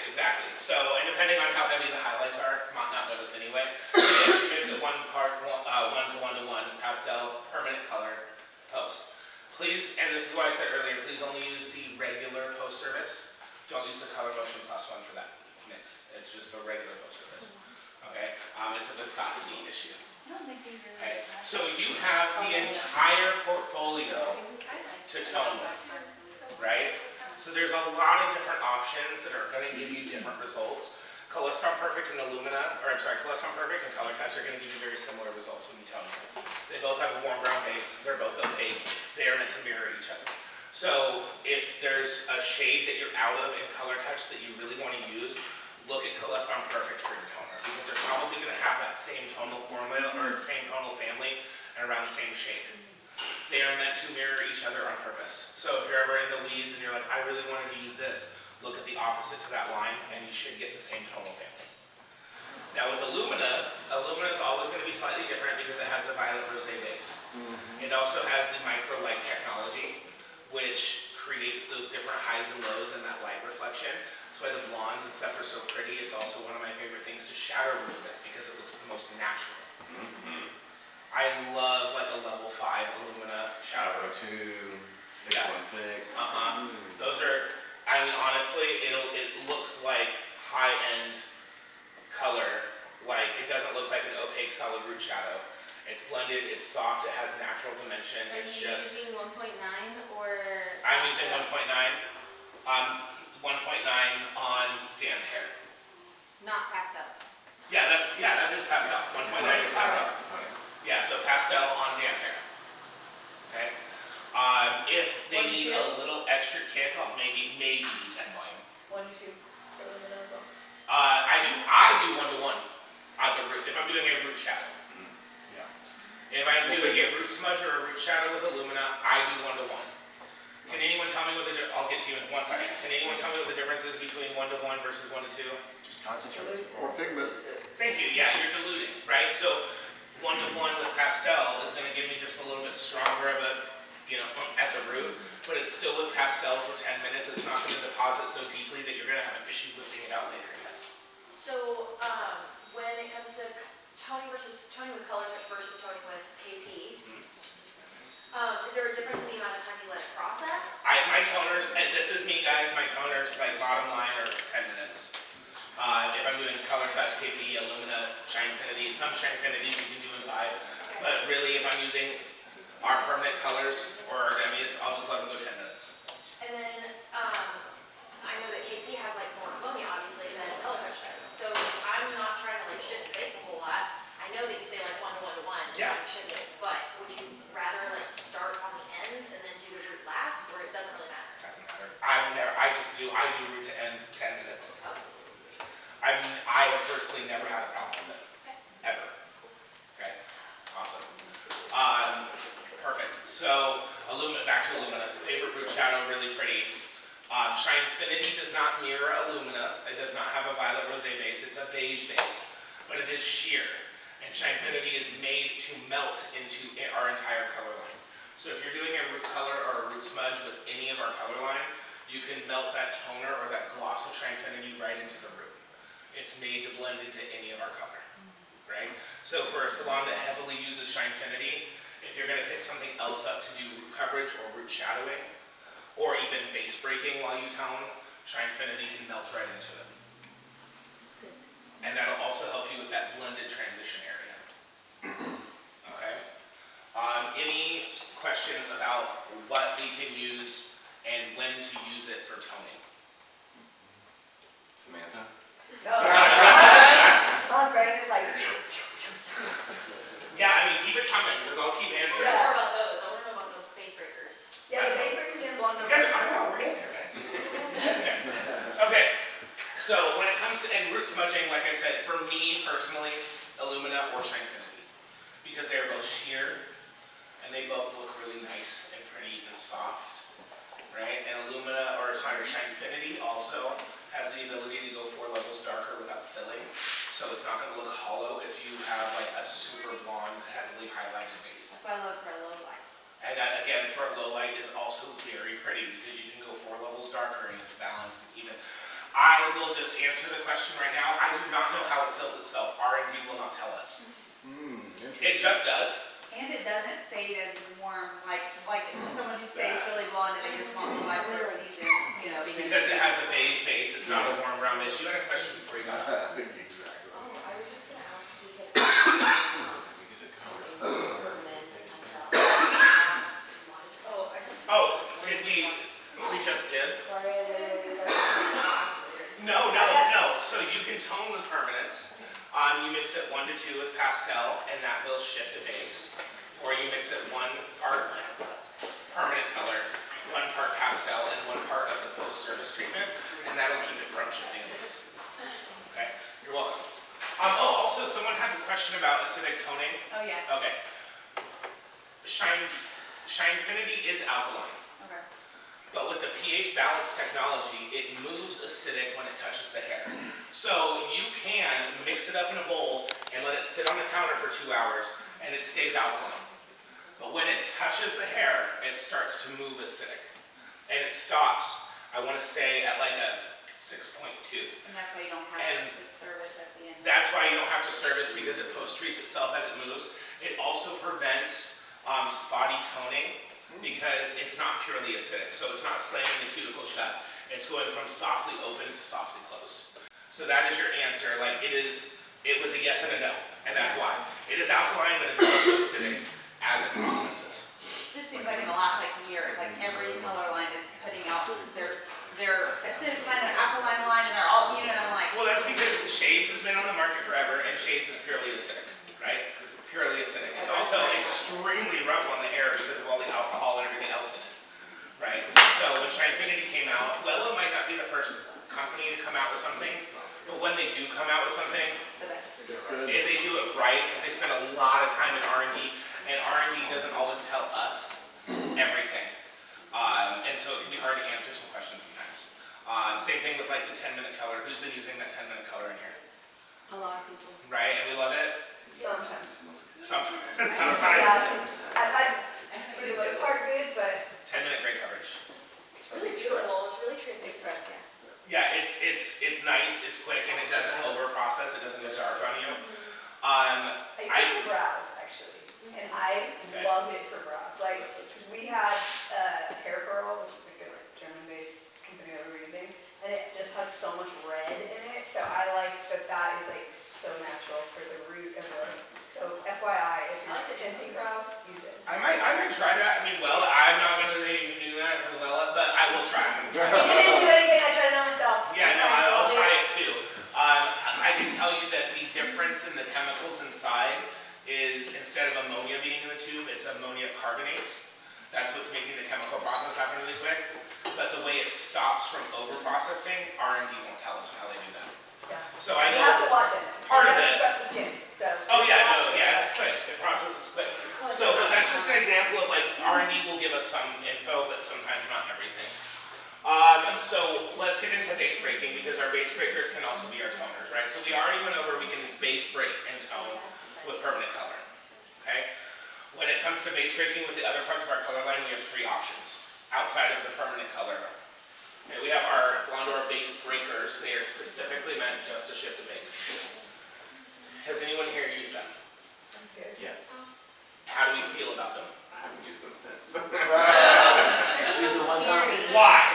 So, and depending on how heavy the highlights are, might not notice anyway. Yeah, she makes it 1 to 1 to 1, pastel, permanent color, post. Please, and this is why I said earlier, please only use the regular post service. Don't use the Color Motion Plus one for that mix. It's just a regular post service. Okay? It's a viscosity issue. I don't think we really. Okay? So you have the entire portfolio to tone with, right? So there's a lot of different options that are going to give you different results. Colestron Perfect and Colestron Perfect and Color Touch are going to give you very similar results when you tone them. They both have a warm brown base. They're both opaque. They are meant to mirror each other. So if there's a shade that you're out of in Color Touch that you really want to use, look at Colestron Perfect for your toner because they're probably going to have that same tonal formula or same tonal family and around the same shade. They are meant to mirror each other on purpose. So if you're ever in the weeds and you're like, I really wanted to use this, look at the opposite to that line and you should get the same tonal family. Now with Illumina is always going to be slightly different because it has the violet rose base. It also has the micro light technology, which creates those different highs and lows and that light reflection. That's why the blondes and stuff are so pretty. It's also one of my favorite things to shadow root with because it looks the most natural. I love like a level 5 Illumina shadow root. 2, 616. Those are, I mean, honestly, it looks like high-end color. Like, it doesn't look like an opaque solid root shadow. It's blended, it's soft, it has natural dimension. Are It's you just, using 1.9 or? I'm using 1.9. 1.9 on damp hair. Not pastel. Yeah, that is pastel. 1.9 is pastel. Yeah, so pastel on damp hair. Okay. If they need a little extra kick, I'll maybe do 10 volume. 1 to 2 for Illumina as well. I do 1 to 1 at the root if I'm doing a root shadow. Yeah. If I'm doing a root smudge or a root shadow with Illumina, I do 1 to 1. Can anyone tell me what I'll get to you in 1 second. Can anyone tell me what the difference is between 1 to 1 versus 1 to 2? Just concentrate. Or pigment. Thank you. Yeah, you're diluting, right? So 1 to 1 with pastel is going to give me just a little bit stronger of a, at the root, but it's still with pastel for 10 minutes. It's not going to deposit so deeply that you're going to have an issue lifting it out later. Yes. So, when it comes to toning with Color Touch versus toning with KP, is there a difference in the amount of time you let it process? My toners, and this is me guys, my toners, like bottom line, are minutes. If I'm doing Color Touch, KP, Illumina, Shinefinity, some Shinefinities you can do in 5, but really if I'm using our permanent colors or our demis, I'll just let them go 10 minutes. And then, I know that KP has like more ammonia obviously than Color Touch does. So I'm not trying to like shift the base a whole lot. I know that you say like 1 to 1 to 1, Yeah. shift it, but would you rather like start on the ends and then do the root last, or it doesn't really matter? Doesn't matter. I do root to end 10 minutes. I have personally never had a problem with it. Ever. Okay, awesome. Perfect. So, back to Illumina. Favorite root shadow, really pretty. Shinefinity does not mirror Illumina. It does not have a violet rose base. It's a beige base, but it is sheer. And Shinefinity is made to melt into our entire color line. So if you're doing a root color or a root smudge with any of our color line, you can melt that toner or that gloss of Shinefinity right into the root. It's made to blend into any of our color, right? So for a salon that heavily uses Shinefinity, if you're gonna pick something else up to do root coverage or root shadowing, or even base breaking while you tone, Shinefinity can melt right into it. That's good. And that'll also help you with that blended transition area. Okay? Any questions about what we can use and when to use it for toning? Samantha? No. My brain is like, Yeah, I mean, keep it coming, because I'll keep I answering. want to know more about those. I want to know about the face breakers. yeah, the base breakers and blonde Yeah, I numbers. know, we're in there, guys. Okay, so when it comes to root smudging, like I said, for me personally, Illumina or Shinefinity, because they are both sheer, and they both look really nice and pretty and soft, right? And Shinefinity also has the ability to go 4 levels darker without filling, so it's not going to look hollow if you have like a super blonde, heavily highlighted base. That's why I love for a low light. And that, again, for a low light is also very pretty because you can go 4 levels darker and it's balanced and even. I will just answer the question right now. I do not know how it fills itself. R&D will not tell us. Interesting. It just does. And it doesn't fade as warm, like someone who stays really blonde and they just want to light for a season, you know. Because it has a beige base, it's not a warm brown base. You had a question before you got started. Exactly. Oh, I was just gonna ask if you could permanents and pastels. Oh, Oh, did we just did? Sorry, I literally asked later. No. So you can tone with permanents. You mix it 1 to 2 with pastel, and that will shift a base. Or you mix it 1 part permanent color, 1 part pastel, and 1 part of the post-service treatment, and that'll keep it from shifting a base. Okay, you're welcome. Also, someone had a question about acidic toning. Oh, yeah, Okay. Shinefinity is alkaline. okay. But with the pH balance technology, it moves acidic when it touches the hair. So you can mix it up in a bowl and let it sit on the counter for 2 hours and it stays alkaline. But when it touches the hair, it starts to move acidic. And it stops, I want to say, at like a 6.2. And that's why you don't have And to service at the end. That's why you don't have to service because it post-treats itself as it moves. It also prevents spotty toning because it's not purely acidic. So it's not slamming the cuticle shut. It's going from softly open to softly closed. So that is your answer. Like it was a yes and a no. And that's why. It is alkaline, but it's also acidic as it processes. It just seems like in the last year, it's like every color line is putting out their acidic line, their alkaline line, and they're all, you know, and I'm like, Well, that's because Shades has been on the market forever, and Shades is purely acidic, right? Purely acidic. It's also extremely rough on the hair because of all the alcohol and everything else in it, right? So when Shinefinity came out, Wella might not be the first company to come out with something, but when they do come out with something, it's the best. That's good. if they do it right, because they spend a lot of time in R&D, and R&D doesn't always tell us everything. And so it can be hard to answer some questions sometimes. Same thing with like the 10-minute color. Who's been using that 10-minute color in here? A lot of people. Right, and we love it? sometimes. Sometimes. Yeah, Sometimes. for the most part good, but 10-minute great coverage. It's really beautiful. It's really transparent. Yeah, it's nice, it's quick, and it doesn't over-process, it doesn't go dark on you. I use it for brows, actually. And I Okay. love it for brows. Like, we had Hair Curl, which is like a German-based company that we were using, and it just has so much red that is like so natural for the root of the, so FYI, if you're tinting brows, use it. I might try that. I mean, well, I'm not gonna say you should do that for the Wella, but I will try. I'm gonna try. You didn't do anything, I tried to know myself. Yeah, no, I'll try it too. I can tell you that the difference in the chemicals inside is instead of ammonia being in the tube, it's ammonia carbonate. That's what's making the chemical process happen really quick. But the way it stops from over-processing, R&D won't tell us how they do that. Yeah. So I You know have to watch it. part of You have it. to prep the skin, so. Oh yeah, no, yeah, it's quick. The process is quick. So, but that's just an example of like R&D will give us some info, but sometimes not everything. So let's get into base breaking because our base breakers can also be our toners, right? So we already went over we can base break and tone with permanent color, okay? When it comes to base breaking with the other parts of our color line, we have three options outside of the permanent color. Okay, we have our Blondor base breakers. They are specifically meant just to shift a base. Has anyone here used them? That's good. Yes. How do we feel about them? I haven't used them since. She's the one time. Why?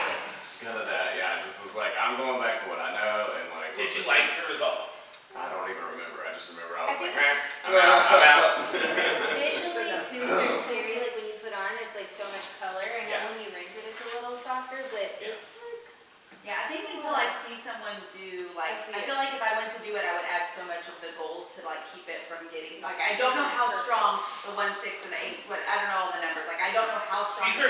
None of that, yeah. I just was like, I'm going back to what I know and like. Did you like the result? I don't even remember. I just remember I was I like, think- I'm out. Visually too, they're scary, like when you put on, it's like so much color, and Yeah. then when you rinse it, it's a little softer, but Yeah. it's like, Yeah, I think until I see someone do, like, I feel like if I went to do it, I would add so much of the gold to like keep it from getting, like, I don't know how strong the 1, 6, and the 8, what, I don't know all the numbers, like, I don't know how strong. These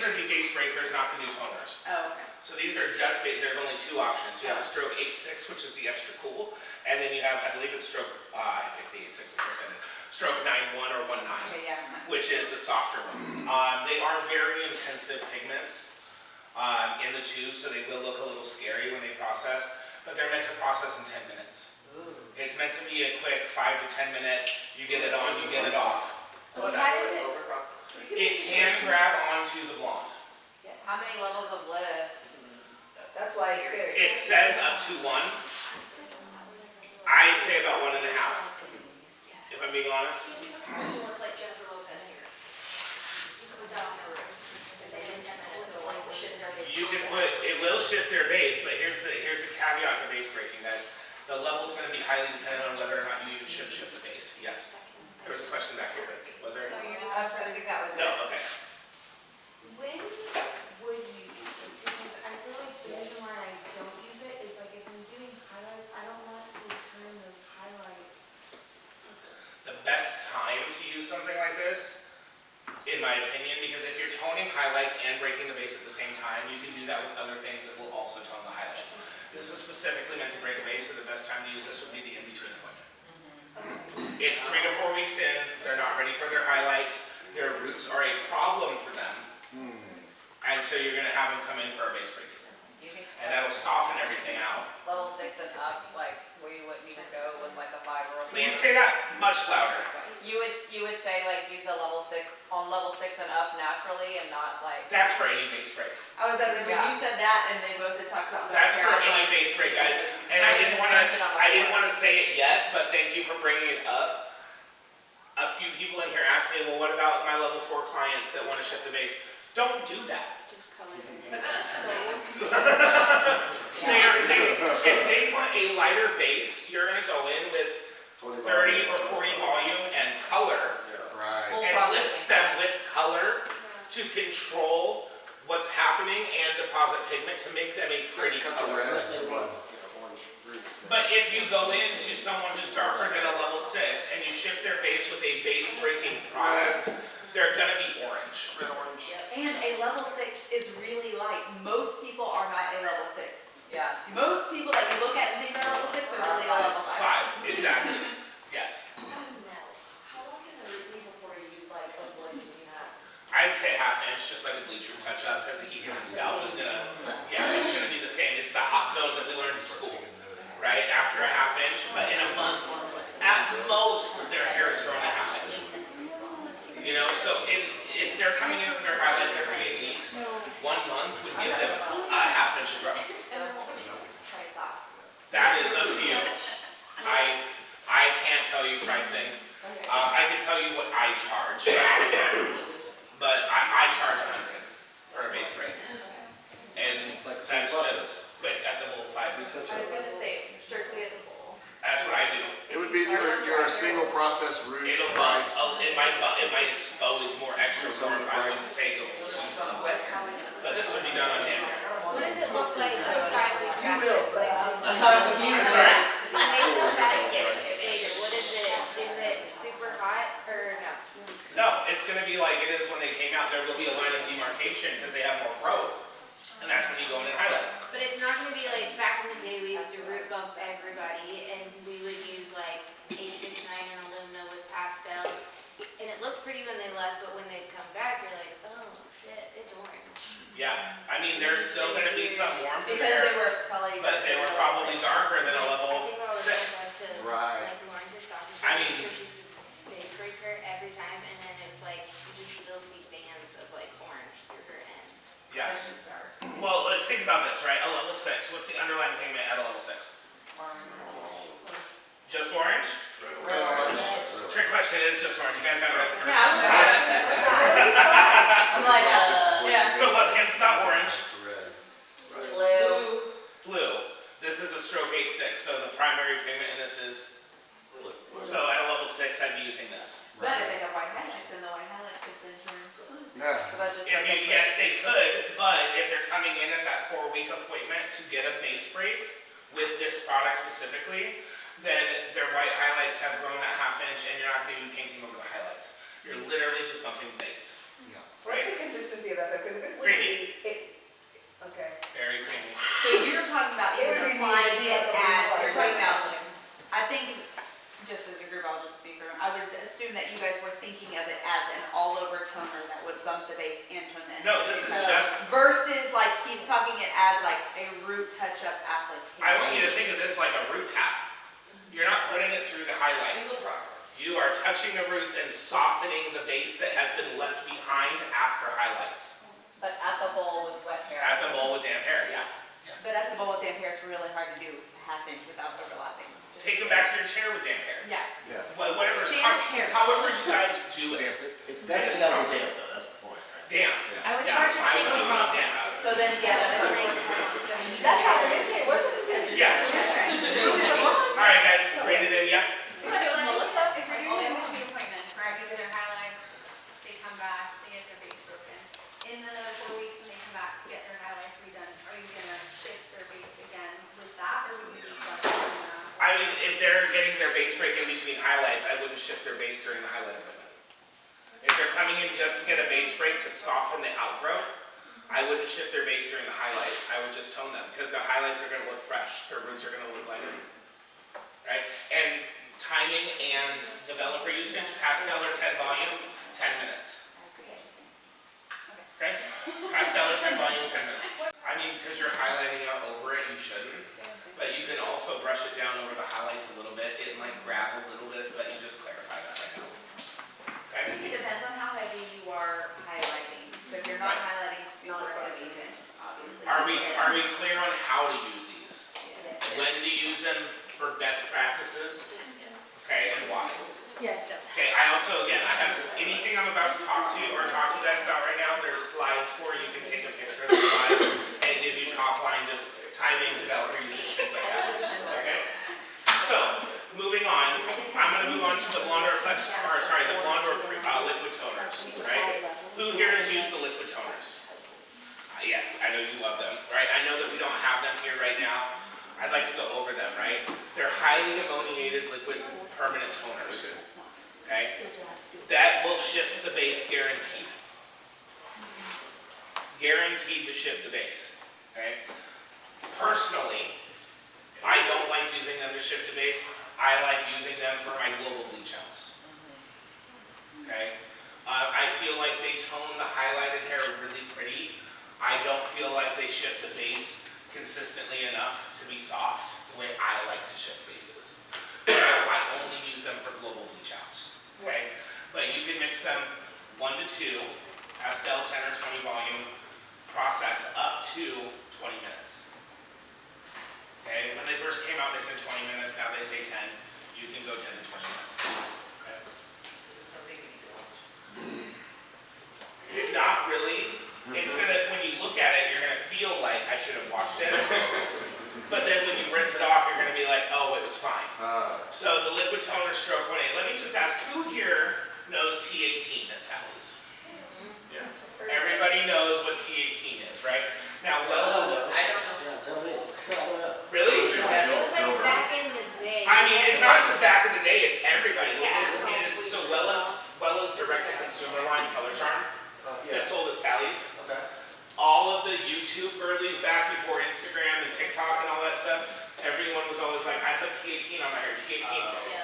are the base breakers, not the new toners. Oh, okay. So these are just, there's only two options. You have a stroke 8-6, which is the extra cool, and then you have, I believe it's stroke, I picked the 8-6 of course I did, stroke 9-1 or 1-9, Okay, yeah. which is the softer one. They are very intensive pigments in the tube, so they will look a little scary when they process, but they're meant to process in 10 minutes. It's meant to be a quick 5 to 10 minute, you get it on, you get it off. why does it, It can grab onto the blonde. How many levels of lift? That's why it's scary. It says up to 1. I say about 1.5, if I'm being honest. one's like Jennifer Lopez here. You can put that on her, and then in 10 minutes, it'll like shift her base. You can put, it will shift their base, but here's the caveat to base breaking, guys. The level's gonna be highly dependent on whether or not you even should shift the base. Yes. There was a question back here. Was there? I think that was it. No, okay. When would you use this? Because I feel like the reason why I don't use it is like if I'm doing highlights, I don't want to turn those highlights. The best time to use something like this, in my opinion, because if you're toning highlights and breaking the base at the same time, you can do that with other things that will also tone the highlights. This is specifically meant to break a base, so the best time to use this would be the in-between appointment. It's 3 to 4 weeks in, they're not ready for their highlights, their roots are a problem for them, and so you're gonna have them come in for a base break. You can And that'll soften everything out. level 6 and up, like where you wouldn't even go with like a 5 or a 4. Please say that much louder. You would say like use a level 6 on level 6 and up naturally and not like. That's for any base break. I was like, when you said that, and they both had talked about. That's for I was any like, base break, guys. And I didn't wanna say it yet, but thank you for bringing it up. A few people in here asked me, well, what about my level 4 clients that wanna shift the base? Don't do that. Just color them. If they want a lighter base, you're gonna go in with 30 or 40 volume and color, Right. and lift them with color to control what's happening and deposit pigment to make them a pretty Cut the color. red, orange roots. But if you go into someone who's darker than a level 6 and you shift their base with a base breaking product, they're gonna be orange. Red, orange. And a level 6 is really light. Most people are not a level 6. Yeah. Most people that you look at and think they're level 6 are really a level 5. 5, exactly. Yes. How long can the root be before you like avoid doing that? I'd say ½ inch, just like a bleach root touch up, because the heat from the scalp is gonna, it's gonna be the same. It's the hot zone that we learned in school, right? After a ½ inch, but in a month, at most, their hair is growing a ½ inch. You know, so if they're coming in for their highlights every 8 weeks, 1 month would give them a ½ inch of growth. And then what would you price that? That is up to you. I can't tell you pricing. I can tell you what I charge, but I charge 100 for a base break. And that's just quick at the bowl 5 minutes. I was gonna say strictly at the bowl. That's what would be your single process root It'll price. it might expose more extra warmth. I wouldn't say go full tube. But this would be done on damper. What does it look like with 5 weeks after will, 6 but weeks? I'm sorry? When they come back 6 weeks later, what is it super hot or no? No, it's gonna be like it is when they came out. There will be a line of demarcation because they have more growth. And that's when you go in and highlight. But it's not gonna be like back in the day, we used to root bump everybody and we would use like 869 and alumina with pastel. And it looked pretty when they left, but when they come back, you're like, oh shit, it's orange. Yeah, I mean, there's still gonna be some warmth in Because they there, were probably. but they were probably darker than a I level think I would 6. like to, Right. like Lauren Christopherson, I mean- she used to base break her every time and then it was like, you just still see bands of like orange through her ends. Yeah. Especially dark. Well, think about this, right? A level 6. What's the underlying pigment at a level 6? Just orange? Trick question, it is just orange. You guys got it right the first time. I'm like, yeah. So what cancels out orange? Blue. Blue. This is a stroke 8-6, so the primary pigment in this is. So at a level 6, I'd be using this. But if they have white highlights, then the white highlights could then turn blue. Yeah. So that's just If like you, yes, they could, but if they're coming in at that 4-week appointment to get a base break with this product specifically, then their white highlights have grown that 1/2 inch and you're not going to be painting over the highlights. You're literally just bumping the base. What's the consistency of that though? Because if it's Creamy. liquidy, okay. Very creamy. So you're talking about It even would be applying neat to it be like a as, blue you're spot. talking about, I think, just as a group, I'll just speak for them. I would assume that you guys were thinking of it as an all-over toner that would bump the base and tone the end. No, this is just, Versus like, he's talking it as like a root touch-up application. I want you to think of this like a root tap. You're not putting it through the highlights. You are touching the roots and softening the base that has been left behind after highlights. But at the bowl with wet hair. At the bowl with damp hair, yeah. But at the bowl with damp hair, it's really hard to do 1/2 inch without overlapping. Just- Take them back to your chair with damp hair. Yeah. Yeah. Whatever, Damp hair. however you guys do it. Damp it. It's definitely gotta be damp though, that's the point, right? Damp. I would Yeah, charge a I would single do it on damp. process. So then, yeah, That's how it is. What is this? Yeah. All right, guys, rate it in, yeah? If you're doing it in between appointments, right, we do their highlights, they come back, they get their base broken. In another 4 weeks, when they come back to get their highlights redone, are you gonna shift their base again with that, or would you do something? I mean, if they're getting their base break in between highlights, I wouldn't shift their base during the highlight appointment. If they're coming in just to get a base break to soften the outgrowth, I wouldn't shift their base during the highlight. I would just tone them because their highlights are going to look fresh. Their roots are going to look lighter. Right? And timing and developer usage, pastel or 10 volume, 10 minutes. Okay? Pastel or 10 volume, 10 minutes. I mean, because you're highlighting out over it, you shouldn't. But you can also brush it down over the highlights a little bit. It might grab a little bit, but you just clarify that right now. I think it Okay? depends on how heavy you are highlighting. So if you're not highlighting super heavy, then obviously. Are we clear on how to use these? Yes. When to use them for best practices? Okay, and why? Yes. Okay, I also, again, I have anything I'm about to talk to you guys about right now, there's slides for you can take a picture of the slides and give you top line, just timing, developer usage, things like that. Okay? So, moving on, I'm gonna move on to the Blondor liquid toners, right? Who here has used the liquid toners? Yes, I know you love them, right? I know that we don't have them here right now. I'd like to go over them, right? They're highly ammoniated liquid permanent toners, okay? That will shift the base guaranteed. Guaranteed to shift the base, okay? Personally, I don't like using them to shift the base. I like using them for my global bleach outs, okay? I feel like they tone the highlighted hair really pretty. I don't feel like they shift the base consistently enough to be soft the way I like to shift bases. So I only use them for global bleach outs, okay? But you can mix them 1 to 2, pastel 10 or 20 volume, process up to 20 minutes. Okay, when they first came out they said 20 minutes, now they say 10. You can go 10 to 20 minutes. Okay? Is this something you need to watch? Not really. It's gonna, when you look at it, you're gonna feel like I should have watched it. But then when you rinse it off, you're gonna be like, oh, it was fine. So the liquid liquid toner stroke 1A. Let me just ask, who here knows T18 at Sally's? Yeah. Everybody knows what T18 is, right? Now, Wella, I don't know. Yeah, tell me. I don't know. really? It was like back in the day. I mean, it's not just back in the day, it's everybody. So Wella's direct-to-consumer line, Color Charm, that's sold at Sally's. Okay. All of the YouTube girlies back before Instagram and TikTok and all that stuff, everyone was always like, I put T18 on my hair, T18.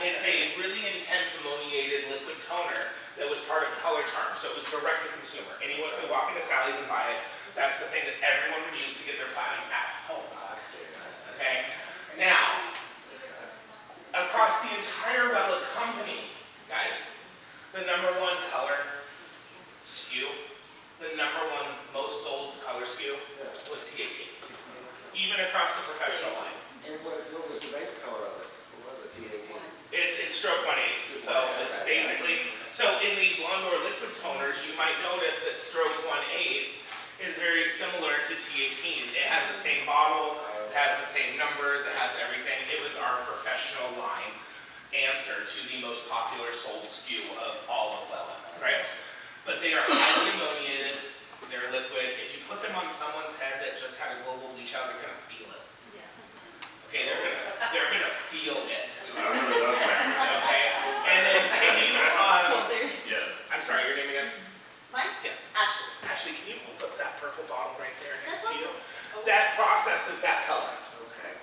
It's a really intense ammoniated liquid toner that was part of Color Charm, so it was direct-to-consumer. Anyone could walk into Sally's and buy it. That's the thing that everyone would use to get their platinum at home. Okay? Now, across the entire Wella company, guys, the #1 color SKU, the #1 most sold color SKU was T18. Even across the professional line. And what was the base color of it? What was it, T18? It's stroke 1A, so it's basically, so in the blonde or liquid toners, you might notice that stroke 1A is very similar to T18. It has the same bottle, it has the same numbers, it has everything. It was our professional line answer to the most popular sold SKU of all of Wella, right? But they are highly ammoniated, they're liquid. If you put them on someone's head that just had a global bleach out, they're gonna feel it. Okay, they're gonna feel it. I remember those back. Okay? And then can you, Yes. I'm sorry, your name again? Mine? Yes. Ashley. Ashley, can you hold up that purple bottle right there next to you? That processes that color. Okay.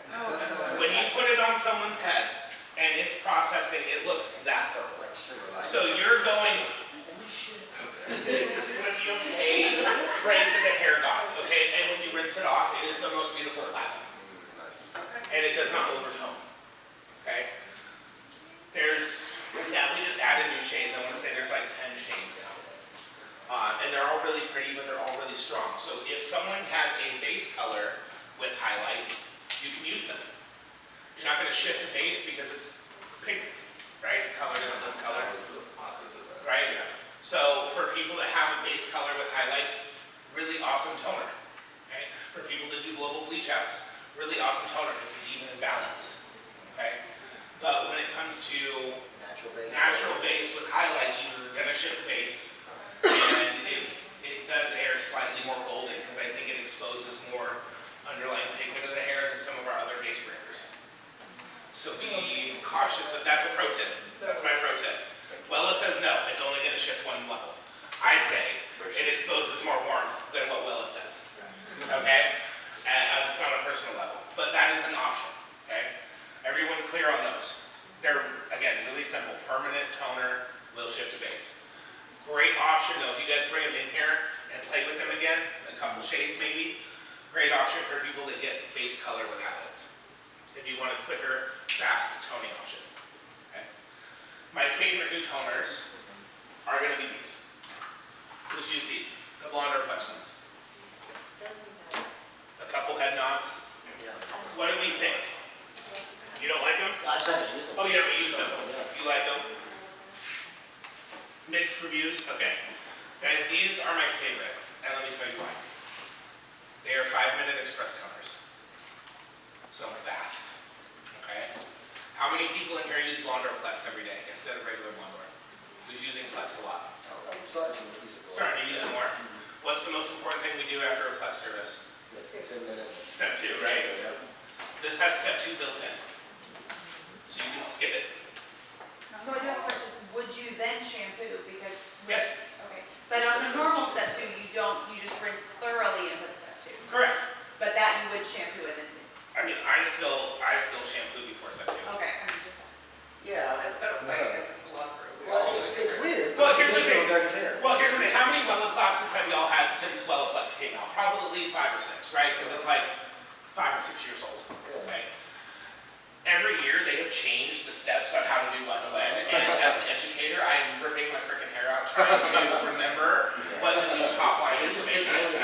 When you put it on someone's head and it's processing, it looks that purple. Like sugar lights. So you're going, holy shit, is this gonna be okay? Right into the hair gods, okay? And when you rinse it off, it is the most beautiful platinum. And it does not overtone, okay? We just added new shades. I want to say there's like 10 shades now. And they're all really pretty, but they're all really strong. So if someone has a base color with highlights, you can use them. You're not going to shift the base because it's pink, right? Color doesn't live color. That was the positive. Right? So for people that have a base color with highlights, really awesome toner. Okay? For people that do global bleach outs, really awesome toner because it's even in balance. Okay? But when it comes to natural base with highlights, you're going to shift the base. And it does air slightly more golden because I think it exposes more underlying pigment of the hair than some of our other base branders. So be cautious. That's a pro tip. That's my pro tip. Wella says no, it's only going to shift one level. I say it exposes more warmth than what Wella says. Okay? Just on a personal level. But that is an option. Okay? Everyone clear on those. They're, again, really simple. Permanent toner will shift to base. Great option though, if you guys bring them in here and play with them again, a couple shades maybe, great option for people that get base color with highlights. If you want a quicker, fast toning option. Okay? My favorite new toners are going to be these. Let's use these, the blonde or plex ones. A couple head nods. Yeah. What do we think? You don't like them? I just haven't used them. Oh, you haven't used them. Yeah. You like them? Mixed reviews? Okay. Guys, these are my favorite. And let me tell you why. They are 5-minute express toners. So fast. Okay? How many people in here use Blonde or Plex every day instead of regular Blonde or? Who's using Plex a lot? I'm starting to use it. Starting to use it more. What's the most important thing we do after a Plex service? 10 minutes. Step 2, right? This has step 2 built in. So you can skip it. So I do have a question, would you then shampoo, because? Yes. Okay, but on the normal step 2, you just rinse thoroughly and put step 2, Correct. but that you would shampoo and then, I mean, I still shampoo before step 2. okay, I'm just asking. Yeah. That's better way in the salon room. Well, it's weird. Well, here's the thing. Dirty hair. Well, here's the thing. How many Wella classes have y'all had since Wella Plex came out? Probably at least 5 or 6, right? Because it's like 5 or 6 years old, right? Every year they have changed the steps on how to do what and when. And as an educator, I am ripping my freaking hair out trying to remember what the new top line information is.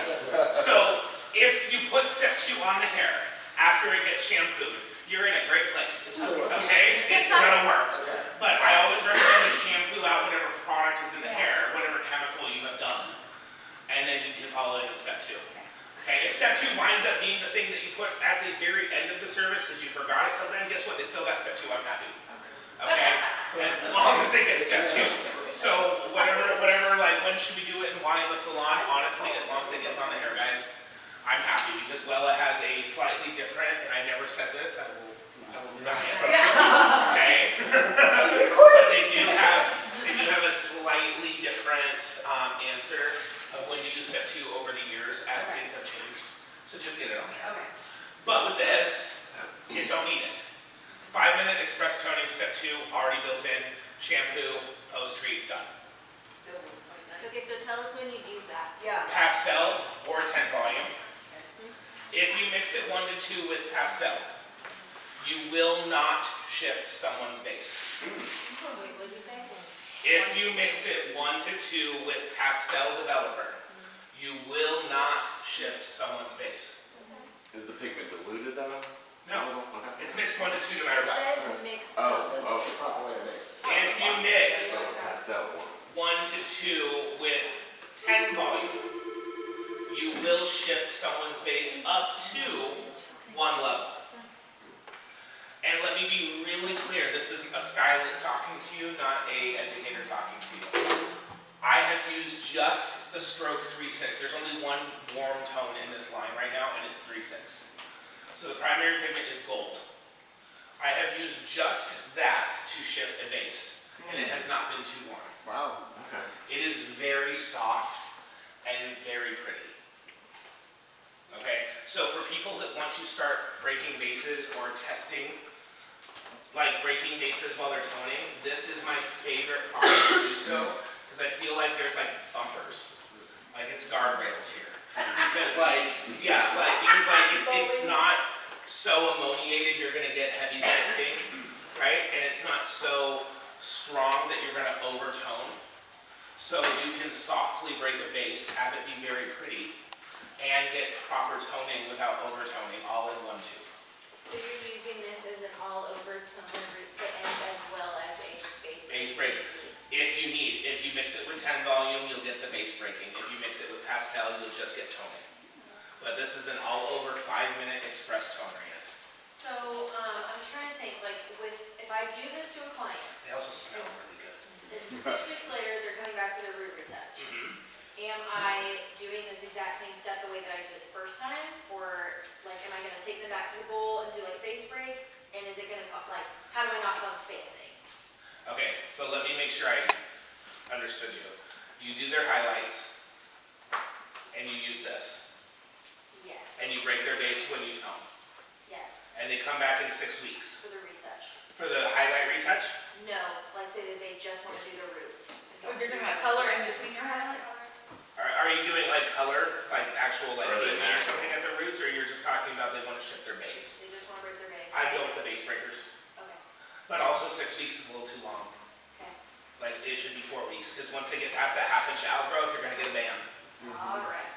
So if you put step 2 on the hair after it gets shampooed, you're in a great place. Okay? It's gonna work. But I always recommend you shampoo out whatever product is in the hair, whatever chemical you have done, and then you can follow it with step 2. Okay, if step 2 winds up being the thing that you put at the very end of the service because you forgot it till then, guess what? They still got step 2 on happy. Okay? because they get step 2. So whatever, like when should we do it and why in the salon? Honestly, as long as it gets on the hair, guys, I'm happy because Wella has a slightly different, and I never said this, I will deny it. Okay? But they do have a slightly different answer of when to use step 2 over the years as things have changed. So just get it on there. Okay. But with this, you don't need it. 5-minute express toning, step 2, already built in. Shampoo, post-treat, done. Okay, so tell us when you use that. Yeah. Pastel or 10 volume. If you mix it 1 to 2 with pastel, you will not shift someone's base. Wait, what'd you say? If you mix it 1 to 2 with pastel developer, you will not shift someone's base. Is the pigment diluted though? No, Okay. it's mixed 1 to 2 no It matter what. says mixed. That's the proper way to mix it. If you mix So pastel one. 1 to 2 with 10 volume, you will shift someone's base up to 1 level. And let me be really clear, this is a stylist talking to you, not a educator talking to you. I have used just the stroke 3-6. There's only one warm tone in this line right now, and it's 3-6. So the primary pigment is gold. I have used just that to shift a base, and it has not been too warm. Wow. Okay. It is very soft and very pretty. Okay, so for people that want to start breaking bases or testing, like breaking bases while they're toning, this is my favorite part to do so, because I feel like there's like bumpers, like it's guardrails here. Because it's not so ammoniated you're gonna get heavy shifting, right? And it's not so strong that you're gonna overtone. So you can softly break a base, have it be very pretty, and get proper toning without overtoning all in one tube. So you're using this as an all-over tone root set and as well as a base. Base break. If you mix it with 10 volume, you'll get the base breaking. If you mix it with pastel, you'll just get toning. But this is an all-over 5-minute express toner, yes. So, I'm trying to think, like, if I do this to a client, They also smell really good. then 6 weeks later, they're coming back for their root retouch. Am I doing this exact same step the way that I did it the first time? Or, like, am I gonna take them back to the bowl and do like a base break? And is it gonna, like, how do I not cause a fail thing? Okay, so let me make sure I understood you. You do their highlights, and you use this. Yes. And you break their base when you tone. Yes, And they come back in 6 weeks. for the retouch. For the highlight retouch, No, like say that they just wanna do their root. Oh, you're talking about color in between your highlights? are you doing like color, like actual like Or they PMA or match. something at the roots, or you're just talking about they want to shift their base? They just wanna break their base. I go with the base breakers, Okay, but also 6 weeks is a little too long. okay, Like it should be 4 weeks, because once they get past that ½ inch outgrowth, you're gonna get a band. alright,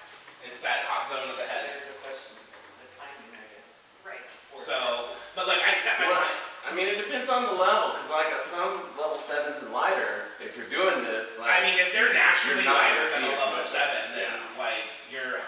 It's that hot zone of the head. There's the question, the timing, I guess. right. So, but like I set my Well, mind. I mean, it depends on the level, because like at some level 7s and lighter, if you're doing this, like. I mean, if they're naturally You're not lighter gonna than see a as level much. 7, then Yeah. like you're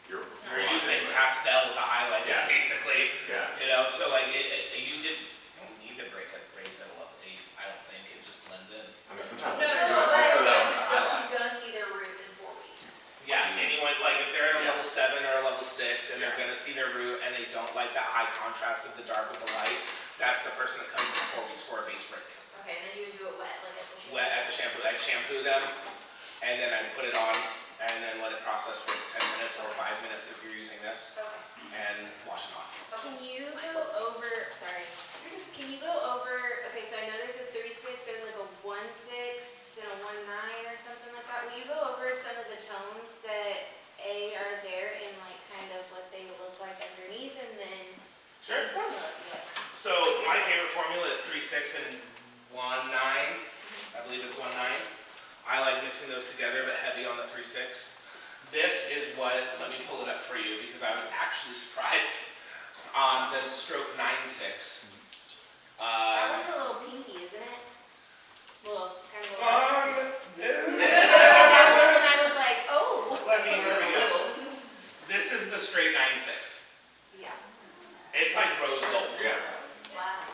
You're using pastel to highlight it, Yeah. basically. Yeah. You know, so like you don't need to break a base at a level 8. I don't think it just blends in. I mean, sometimes. No, I no, just do no, it but just so I'm that saying I highlight. who's gonna see their root in 4 weeks. Yeah, anyone, like if they're at a Yeah. level 7 or a level 6 and they're Yeah. gonna see their root and they don't like that high contrast of the dark with the light, that's the person that comes in 4 weeks for a base break. Okay, and then you would do it wet, like at the shampoo. Wet at the shampoo, I'd shampoo them and then I'd put it on and then let it process for its 10 minutes or 5 minutes if you're using this Okay. and wash it off. Can you go over, sorry, can you go over, okay, so I know there's a 3-6, there's like a 1-6 and a 1-9 or something like that. Will you go over some of the tones that are there and like kind of what they look like underneath and then Sure. the formula together? So my favorite formula is 3-6 and 1-9. I believe it's 1-9. I like mixing those together, but heavy on the 3-6. This is what, let me pull it up for you because I was actually surprised. Then stroke 9-6. That one's a little pinky, isn't it? Well, kind of a This. that one, and I was like, oh. Let me here we go. This is the straight 9-6. Yeah. It's like rose gold. Yeah. Wow.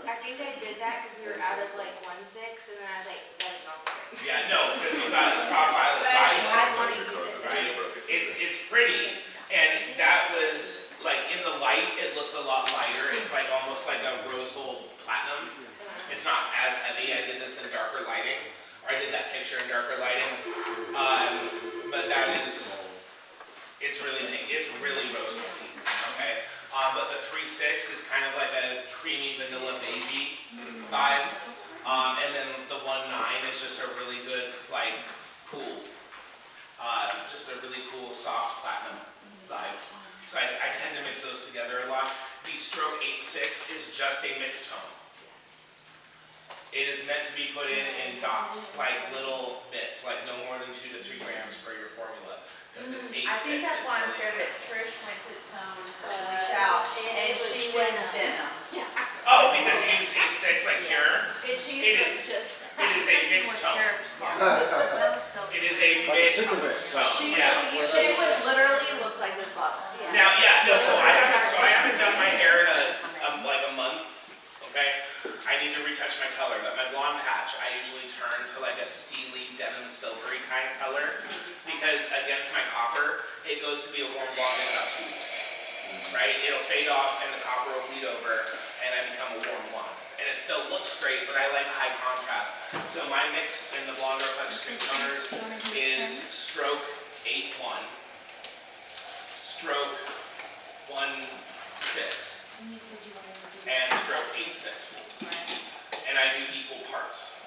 I think I did that because we were out of like 1-9 and 6, and then I was like, that is not the same. Yeah, no, because you got stock violet But I was like, dye. I want to use it. Right. It's pretty, and that was like in the light. It looks a lot lighter. It's like almost like a rose gold platinum. It's not as heavy. I did this in darker lighting, or I did that picture in darker lighting. But that is, it's really pink. It's really rose gold. Okay. But the 3.6 is kind of like a creamy vanilla beigey vibe. And then the 1.9 is just a really good, like, cool, just a really cool soft platinum vibe. So I tend to mix those together a lot. The stroke 8.6 is just a mixed tone. It is meant to be put in dots, like little bits, like no more than 2 to 3 grams per your formula. Because it's 8.6. I think that's why I'm scared that Trish went to tone reach out, and she was denim. Oh, because you used 8.6 like here? It It is a mixed tone. It is a Like a super mixed mix. tone, yeah. She would literally look like this bottle. Now, yeah, no, so I haven't done my hair in like a month, okay? I need to retouch my color, but my blonde patch, I usually turn to like a steely denim silvery kind of color, because against my copper, it goes to be a warm blonde in about 2 weeks, right? It'll fade off and the copper will bleed over, and I become a warm blonde. And it still looks great, but I like high contrast. So my mix in the Blonde Reflex Cream Toners is stroke 8.1, stroke 1.6, and stroke 8.6. And I do equal parts.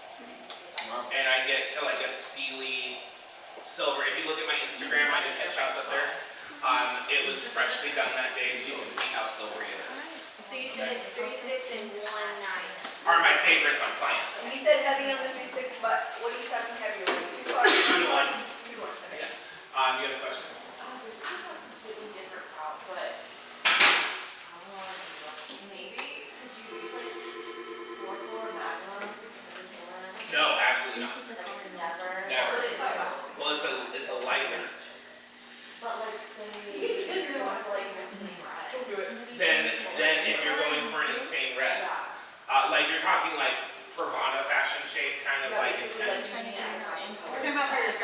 And I get to like a steely silver. If you look at my Instagram, I do headshots up there. It was freshly done that day, so you can see how silvery it is. So you said 3.6 and 1.9. Are my favorites on clients. You said heavy on the 3.6, but what are you talking heavier? 2 parts? 2 to 1. 2 to 1. Okay. Yeah. You have a question? This is a completely different route, but maybe could you use like 4.4 Magnum as a toner? No, absolutely not. Never. Never. What is it? Well, it's a lighter. But like say you're going for like an insane ride. Then if you're going for an insane red, like you're talking like Pravana fashion shade, kind of like intense.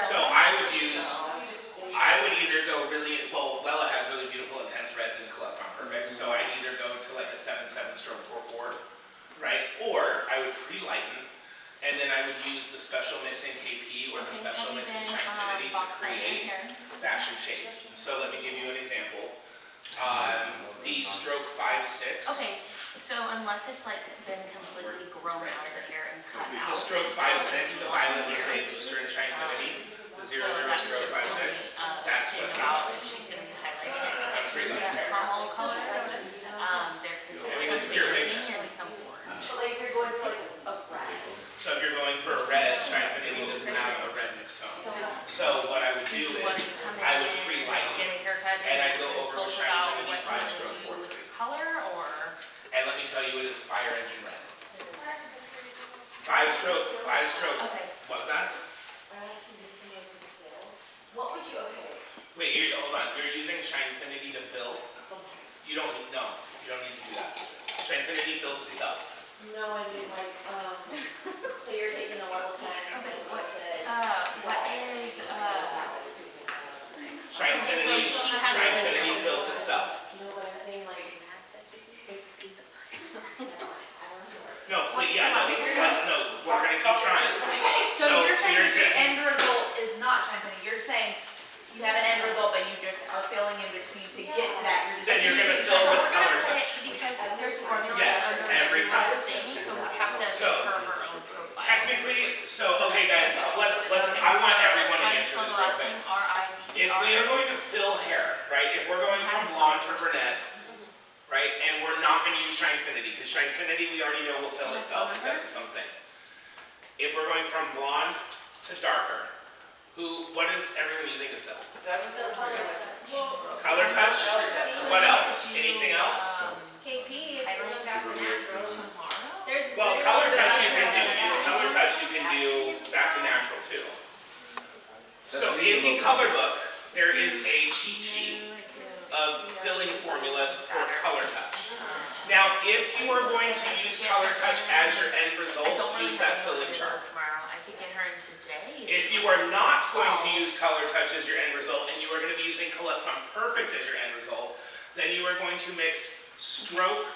So I would either go really, well, Wella has really beautiful intense reds in Celestine Perfect, so I'd either go to like a 7.7 stroke 4.4, right? Or I would pre-lighten, and then I would use the special mix in KP or the special mix in Shinefinity to create fashion shades. So let me give you an example. The stroke 5.6. Okay, so unless it's like been completely grown out of the hair and cut out. The stroke 5.6, the violet is a booster in Shinefinity. The 00 stroke 5.6. That's what If she's gonna be highlighting it to like caramel color, there could be some pink and some orange. But like if you're going for like a red. So if you're going for a red, Shinefinity doesn't have a red mixed tone. So what I would do is, I would pre-lighten, Get a haircut and I'd go over consult to about Shinefinity what 5 you stroke want to do 4.3. with color or. And let me tell you, it is fire engine red. 5 strokes. Okay. What's that? What would you, okay, Wait, hold on. You're using Shinefinity to fill? You don't need to do that. Shinefinity fills itself. no, I mean like, so you're taking a level 10, what says? What is, Shinefinity fills itself. No, but I'm saying like, No, please, yeah, no, we're gonna keep trying. So you're saying here's that the it. end result is not Shinefinity, you're saying you have an end result, but you just are filling in between to get to that, Then you're gonna using- fill so with we're color gonna put it, touch. because there's formulas Yes, under every time. things, so we have to So, make her own profile. Technically, okay guys, I want everyone to answer this real quick. If we are going to fill hair, right, if we're going from blonde to brunette, right, and we're not gonna use Shinefinity, because Shinefinity we already know will fill itself, it does its own thing. If we're going from blonde to darker, what is everyone using to fill? Color touch? What else? Anything else? KP, I don't everyone know, got the natural. tomorrow? There's Well, literally color touch just- you can do back to natural too. So in the color book, there is a cheat sheet of of filling formulas for color touch. Now, if you are going to use color touch as your end result, use that filling chart. Tomorrow, I could get her in today. If you are not going to use color touch as your end result, and you are going to be using Colestron Perfect as your end result, then you are going to mix stroke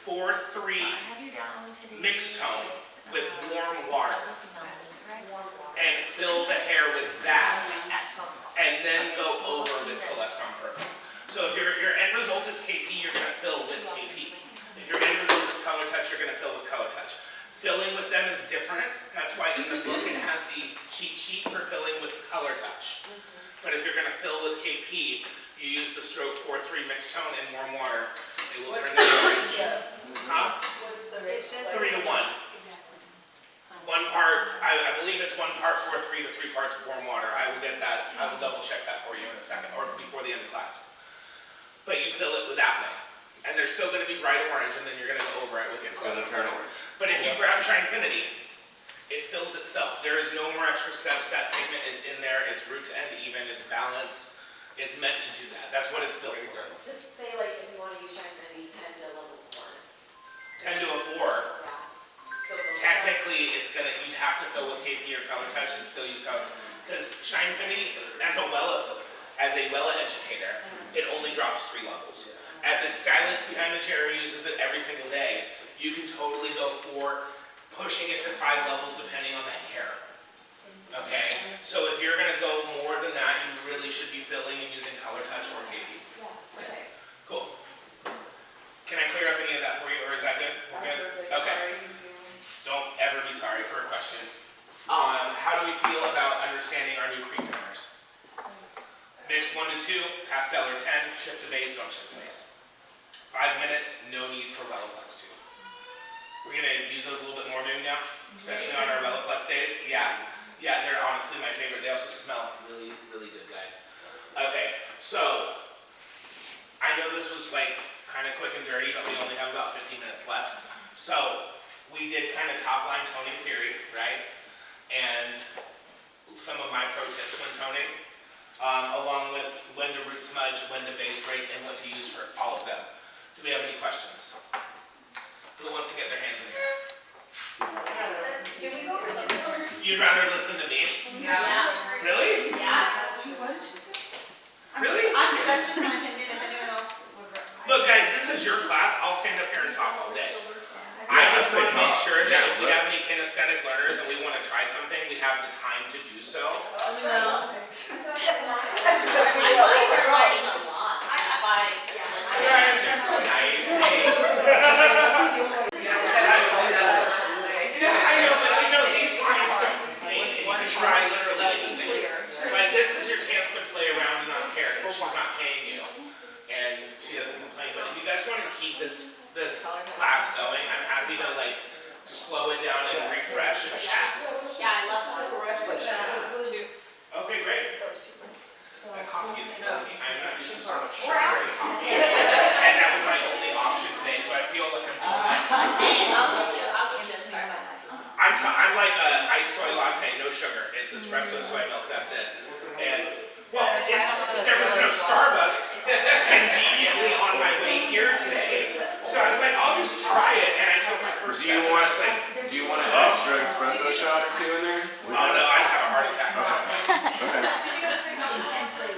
4-3 mixed tone with warm water and fill the hair with that, and then go over with Colestron Perfect. So if your end result is KP, you're going to fill with KP. If your end result is color touch, you're going to fill with color touch. Filling with them is different. That's why in the book it has the cheat sheet for filling with color touch. But if you're going to fill with KP, you use the stroke 4-3 mixed tone and warm water. It will turn the orange. Huh? What's the ratio? 3 to 1. One part, I believe it's 1 part 4-3 to 3 parts warm water. I will get that. I will double check that for you in a second, or before the end of class. But you fill it that way. And they're still going to be bright orange, and then you're going to go over it with your It's gonna turn orange. But if you grab Shinefinity, it fills itself. There is no more extra steps. That pigment is in there. It's root to end even. It's balanced. It's meant to do that. That's what it's built for. So say like if you want to use Shinefinity 10 to level 4. 10 to a 4. Yeah. So Technically, you'd have to fill with KP or color touch and still use color. Because Shinefinity, as a Wella educator, it only drops 3 levels. As a stylist behind the chair who uses it every single day, you can totally go for pushing it to 5 levels depending on the hair. Okay? So if you're going to go more than that, you really should be filling and using color touch or KP. Okay. Cool. Can I clear up any of that for you, or is that good? We're good? Okay. Don't ever be sorry for a question. How do we feel about understanding our new cream toners? Mixed 1 to 2, pastel or 10, shift to base, don't shift to base. 5 minutes, no need for Wellaplex 2. We're gonna use those a little bit more maybe now, especially on our Wellaplex days. Yeah, they're honestly my favorite. They also smell really, really good, guys. Okay, so I know this was like kind of quick and dirty, but we only have about 15 minutes left. So we did kind of top line toning theory, right? And some of my pro tips when toning, along with when to root smudge, when to base break, and what to use for all of them. Do we have any questions? Who wants to get their hands in here? Can we go over some toners? You'd rather listen to me? Yeah. Really? Yeah. Really? That's just my opinion, if anyone else would. Look guys, this is your class. I'll stand up here and talk all day. I just want to make sure that if we have any kinesthetic learners and we want to try something, we have the time to do so. I like her writing a lot. You guys are so nice. I know, but these clients don't complain. You can try literally anything. But this is your chance to play around and not care because she's not paying you. And she doesn't complain. But if you guys want to keep this class going, I'm happy to like slow it down and refresh and chat. Yeah, I love to. Okay, great. That coffee is killing me. I'm not used to so much sugar in coffee. And that was my only option today, so I feel like I'm doing this. I'll get you a Starbucks. I'm like a iced soy latte, no sugar. It's espresso soy milk, that's it. And well, there was no Starbucks conveniently on my way here today. So I was like, I'll just try it, and I took my first Do you step. want I was like, do you want an extra espresso shot or 2 in there? oh no, I'd have a heart attack. Okay.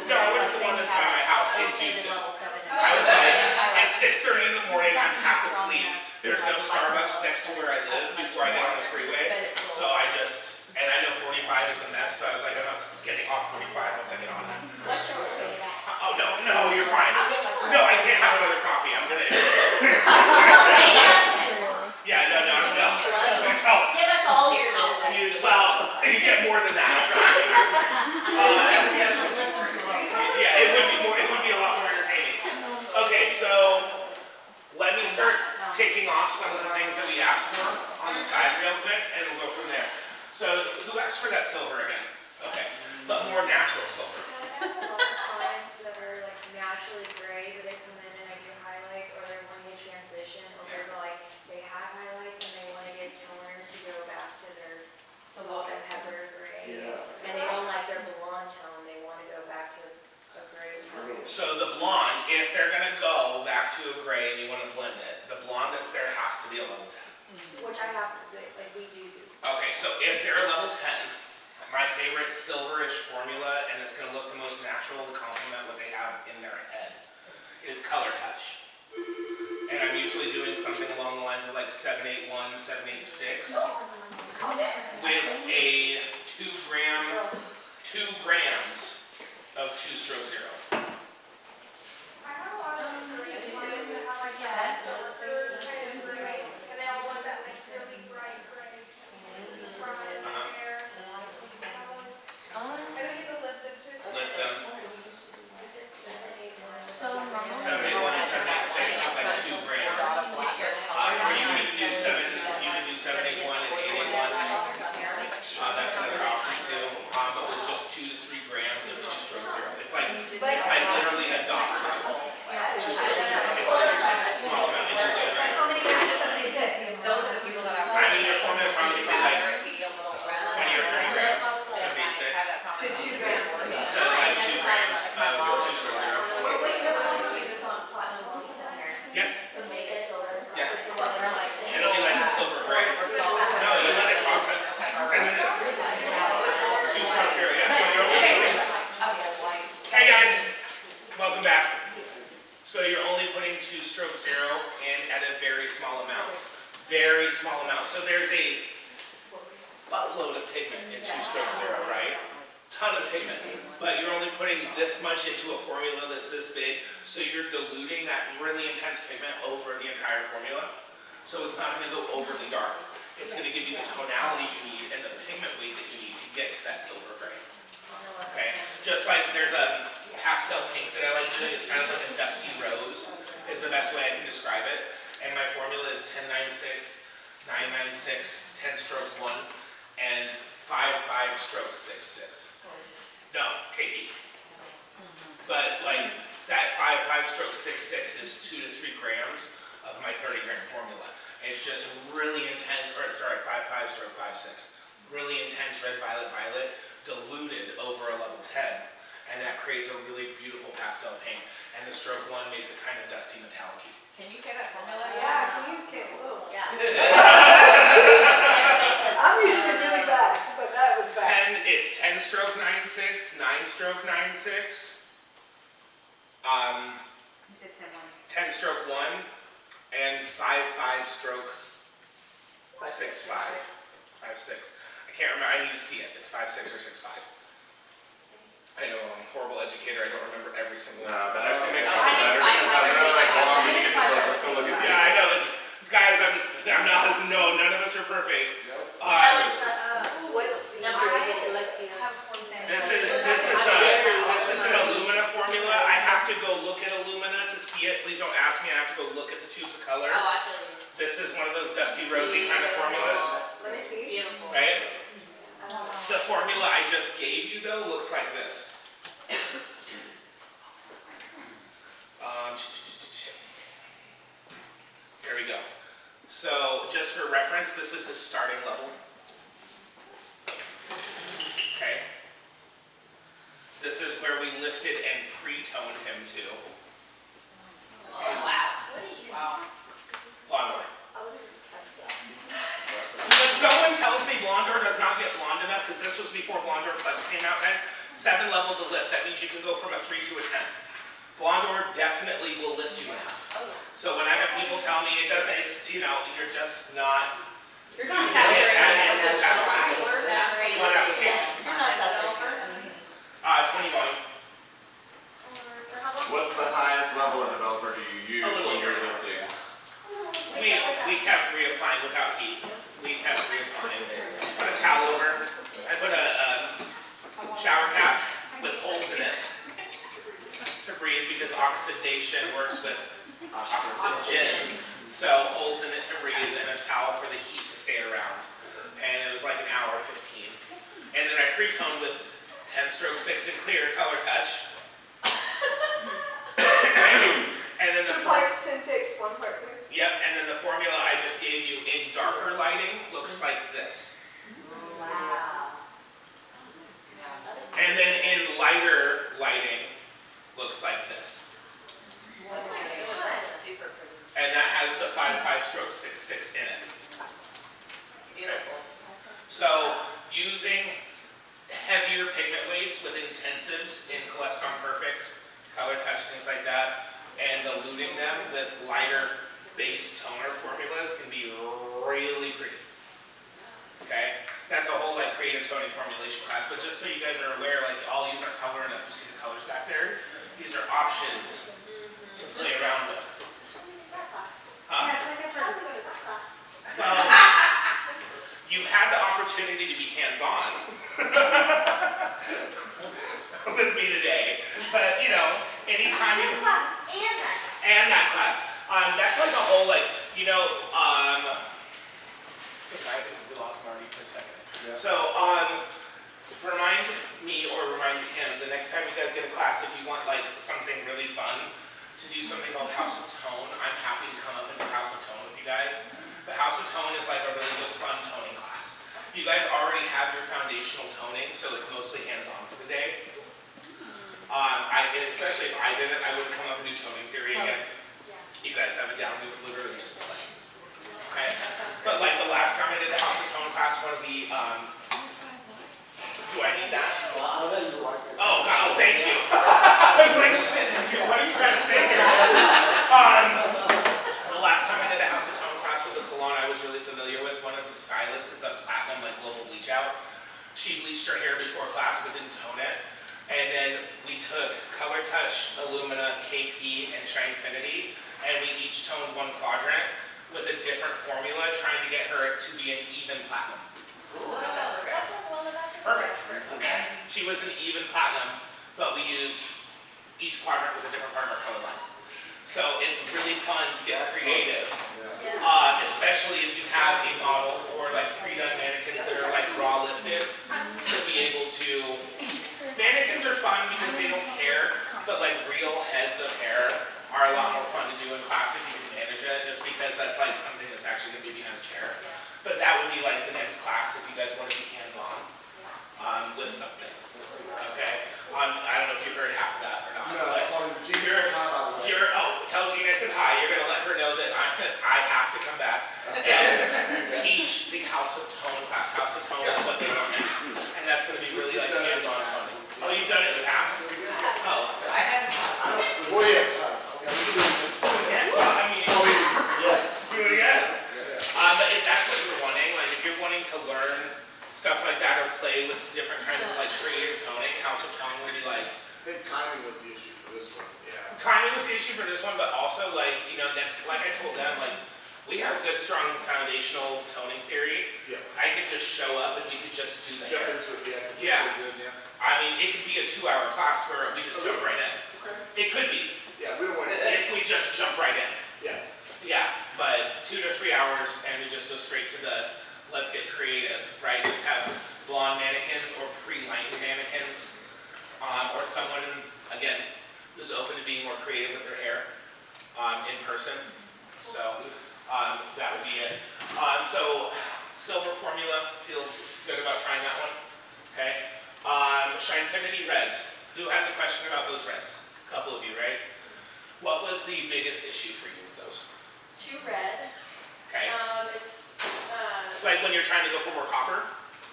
No, I went to the one that's by my house in Houston. I was like, at 6:30 in the morning, I'm half asleep. There's no Starbucks next to where I live before I get on the freeway. So I just, and I know 45 is a mess, so I was like, I'm not getting off 45 once I get on it. Oh, no, you're fine. No, I can't have another coffee. I'm gonna. Yeah, no. Give us all your knowledge. Well, you get more than that. Trust me. Yeah, it would be a lot more entertaining. Okay, so let me start ticking off some of the things that we asked for on the side real quick, and we'll go from there. So, who asked for that silver again? Okay, but more natural silver. I have a lot of clients that are like naturally gray, but they come in and I do highlights, or they're wanting to transition, or they're like, they have highlights and they want to get toners to go back to their salt and pepper gray. And they don't like their blonde tone, they want to go back to a gray tone. So the blonde, if they're gonna go back to a gray and you wanna blend it, the blonde that's there has to be a level 10. Which I have, like, we do. Okay, so if they're a level 10, my favorite silverish formula, and it's gonna look the most natural to complement what they have in their head, is Color Touch. And I'm usually doing something along the lines of like 781, 786 with a 2 grams of 2-stroke 0. I have a lot of Korean clients that have like that darker kind of gray, and they all want that like really bright gray from their hair. I don't need to lift them too. Lift them. So normally. 781 and 786 with like 2 grams. Or you can even do 781 and 81. That's another option too. But with just 2 to 3 grams of 2-stroke 0. It's like literally a dot or two. 2-stroke 0. It's a small amount. It's really right. How many grams does something exist? Those are the people that have. I mean, your formula is probably gonna be like 20 or 30 grams, 786 To 2 grams. to like 2 grams of 2-stroke 0. Wait, no, I'm putting this on platinum C10 here. Yes, To make it silver. yes. It'll be like a silver gray. No, you let it process. 10 minutes. 2-stroke 0, yeah. Hey guys, welcome back. So you're only putting 2-stroke 0 in at a very small amount. Very small amount. So there's a buttload of pigment in 2-stroke 0, right? Ton of pigment. But you're only putting this much into a formula that's this big, so you're diluting that really intense pigment over the entire formula. So it's not going to go overly dark. It's going to give you the tonality you need and the pigment weight that you need to get to that silver gray. Okay? Just like there's a pastel pink that I like doing, it's kind of like a dusty rose, is the best way I can describe it. And my formula is 1096, 996, 10-stroke 1, and 55-stroke 66. No, KP. But like that 55-stroke 66 is 2 to 3 grams of my 30-gram formula. It's just really intense, or sorry, 55-stroke 56. Really intense red, violet, violet, diluted over a level 10. And that creates a really beautiful pastel pink. And the stroke 1 makes it kind of dusty metallic-y. Can you say that formula? Yeah, you can. Whoa. Yeah. I'm usually really fast, but that was fast. It's 10-stroke 96, 9-stroke 96, You said 10 1. 10-stroke 1, and 5-5-strokes 6-5. 5-6. I can't remember. I need to see it. It's 5-6 or 6-5. I know I'm a horrible educator. I don't remember every single one. No, that actually makes me feel better because I'm really like, hold on, we should look, let's go look at these. Yeah, I know. Guys, I'm not. No, none of us are perfect. What's the This is an alumina formula. I have to go look at alumina to see it. Please don't ask me. I have to go look at the tubes of color. I feel you. This is one of those dusty rosy kind of formulas, Let me see. Beautiful. right? The formula I just gave you though looks like this. Here we go. So just for reference, this is his starting level. Okay. This is where we lifted and pre-toned him to. Wow. Blondor. I would have just kept that. When someone tells me Blondor does not get blonde enough, because this was before Blondor Plus came out, guys, 7 levels of lift. That means you can go from a 3 to a 10. Blondor definitely will lift you enough. So when I have people tell me it doesn't, it's, you know, you're just not You're not using it saturated. at its capacity. One application. You're not saturated. 20 volume. What's the highest level of developer do you use when you're lifting? We kept reapplying without heat. We kept reapplying. Put a towel over. I put a shower cap with holes in it to breathe because oxidation works with oxygen. So holes in it to breathe and a towel for the heat to stay around. And it was like an hour 15. And then I pre-toned with 10-stroke 6 and clear color touch. And then 2 parts 10-6, 1 part 3. Yep, and then the formula I just gave you in darker lighting looks like this. Wow. And then in lighter lighting looks like this. Wow. 0.066 in it. Beautiful. So using heavier pigment weights with intensives in Colestone Perfect, Color Touch, things like that, and diluting them with lighter base toner formulas can be really pretty. Okay? That's a whole like creative toning formulation class, but just so you guys are aware, like I'll use our color, and if you see the colors back there, these are options to play around with. Huh? Yeah, it's like I've heard of that class. Well, you had the opportunity to be hands-on with me today, but you know, anytime you This class and that. and that class, that's like a whole like we lost Marty for a second. Yeah. So remind me or remind him the next time you guys get a class, if you want like something really fun to do something called House of Tone, I'm happy to come up and do House of Tone with you guys. But House of Tone is like a really just fun toning class. You guys already have your foundational toning, so it's mostly hands-on for the day. Especially if I did it, I wouldn't come up and do toning theory again. You guys have it down, we would literally just play. Okay? But like the last time I did the House of Tone class, one of the, do I need that? Well, I'll let you watch it. Oh, God, oh, thank you. I was like, shit, what are you trying to say here? The last time I did a House of Tone class with a salon I was really familiar with, one of the stylists is a platinum, like global bleach out. She bleached her hair before class but didn't tone it. And then we took Color Touch, Illumina, KP, and Shinefinity, and we each toned one quadrant with a different formula, trying to get her to be an even platinum. That's like one of the best. Perfect. Okay. She was an even platinum, but we used each quadrant was a different part of our color line. So it's really fun to get creative, especially if you have a model or like pre-done mannequins that are like raw lifted, to be able to. Mannequins are fun because they don't care, but like real heads of hair are a lot more fun to do in class if you can manage it, just because that's like something that's actually going to be behind a chair. But that would be like the next class if you guys want to be hands-on with something. Okay? I don't know if you heard half of that or not. No, but it's on Gene said hi, by the way. tell Gene I said hi. You're going to let her know that I have to come back and teach the House of Tone class. House of Tone is what they want next. And that's going to be really like hands-on toning. Oh, you've done it in the past? Oh. I haven't. Well, yeah. Okay, we can do it. Do it again? Well, I mean, Yes. do it again. Yes. But if that's what you're wanting, like if you're wanting to learn stuff like that or play with different kinds of like creative toning, House of Tone would be like. I think timing was the issue for this one. Yeah. Timing was the issue for this one, but also like, you know, next, like I told them, like we have good, strong foundational toning theory. Yeah. I could just show up and we could just do the Jump hair. into it, yeah. 'Cause it's Yeah. so good, yeah. I mean, it could be a 2-hour class where we just jump right in. Okay. It could be, Yeah, we don't want to. if we just jump right in. Yeah. Yeah, but 2 to 3 hours and we just go straight to the, let's get creative, right? Just have blonde mannequins or pre-lined mannequins, or someone, again, who's open to being more creative with their hair in person. So that would be it. So silver formula, feel good about trying that one. Okay. Shinefinity reds. Who has a question about those reds? A couple of you, right? What was the biggest issue for you with those? Too red. Okay. It's, Like when you're trying to go for more copper,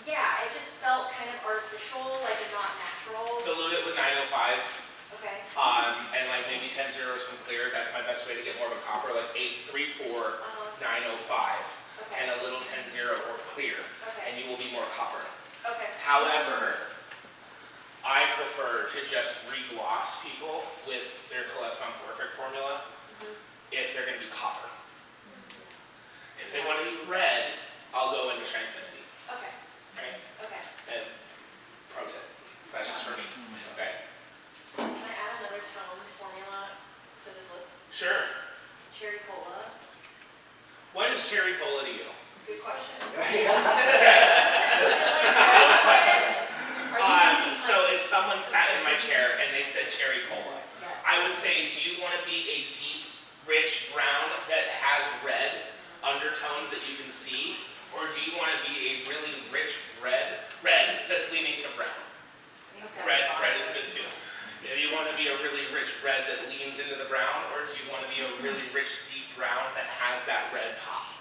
yeah, it just felt kind of artificial, like a not natural. dilute it with 905, Okay. and like maybe 10-0 or some clear. That's my best way to get more of a copper, like 834, 905, Okay. and a little 10-0 or clear, Okay. and you will be more copper. Okay. However, I prefer to just re-gloss people with their Colestone Perfect formula if they're going to be copper. If they want to be red, I'll go into Shinefinity. Okay. Right? Okay. And pro tip. That's just for me. Okay. Can I add another tone formula to this list? Sure. Cherry cola. What is cherry cola to you? Good question. So if someone sat in my chair and they said cherry cola, Yes. I would say, do you want to be a deep, rich brown that has red undertones that you can see? Or do you want to be a really rich red that's leaning to brown? Red is good too. Do you want to be a really rich red that leans into the brown, or do you want to be a really rich, deep brown that has that red pop?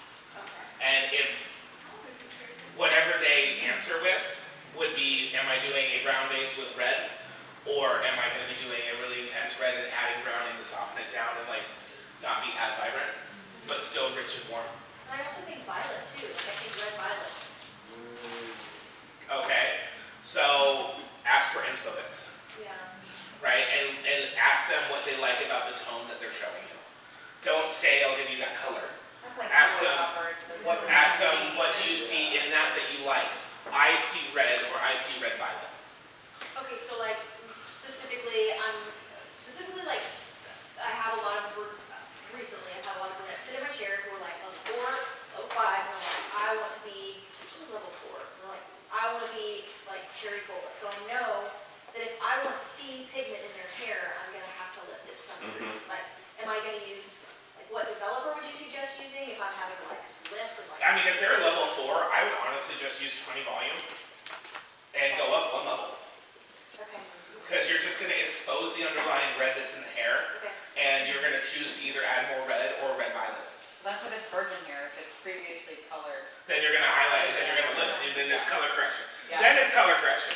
say, I'll give you that color. That's like Ask color them, covered, so what, you ask can them, see what do you see in that you like? I see red, or I see red violet. Okay, so like specifically, like, I have a lot of, recently I've had a lot of women that sit in my chair who are like level 4, level 5, and they're like, I want to be, actually level 4, they're like, I want to be like cherry cola. So I know that if I want to see pigment in their hair, I'm gonna have to lift it somewhere. Like, am I gonna use, like, what developer would you suggest using if I'm having like lift or like? I mean, if they're level 4, I would honestly just use 20 volume and go up 1 level. Okay. Because you're just going to expose the underlying red that's in the hair, Okay. and you're going to choose to either add more red or red violet. That's if it's virgin hair, if it's previously colored. Then you're going to highlight, then you're going to lift, and then it's color correction. Yeah. Then it's color correction.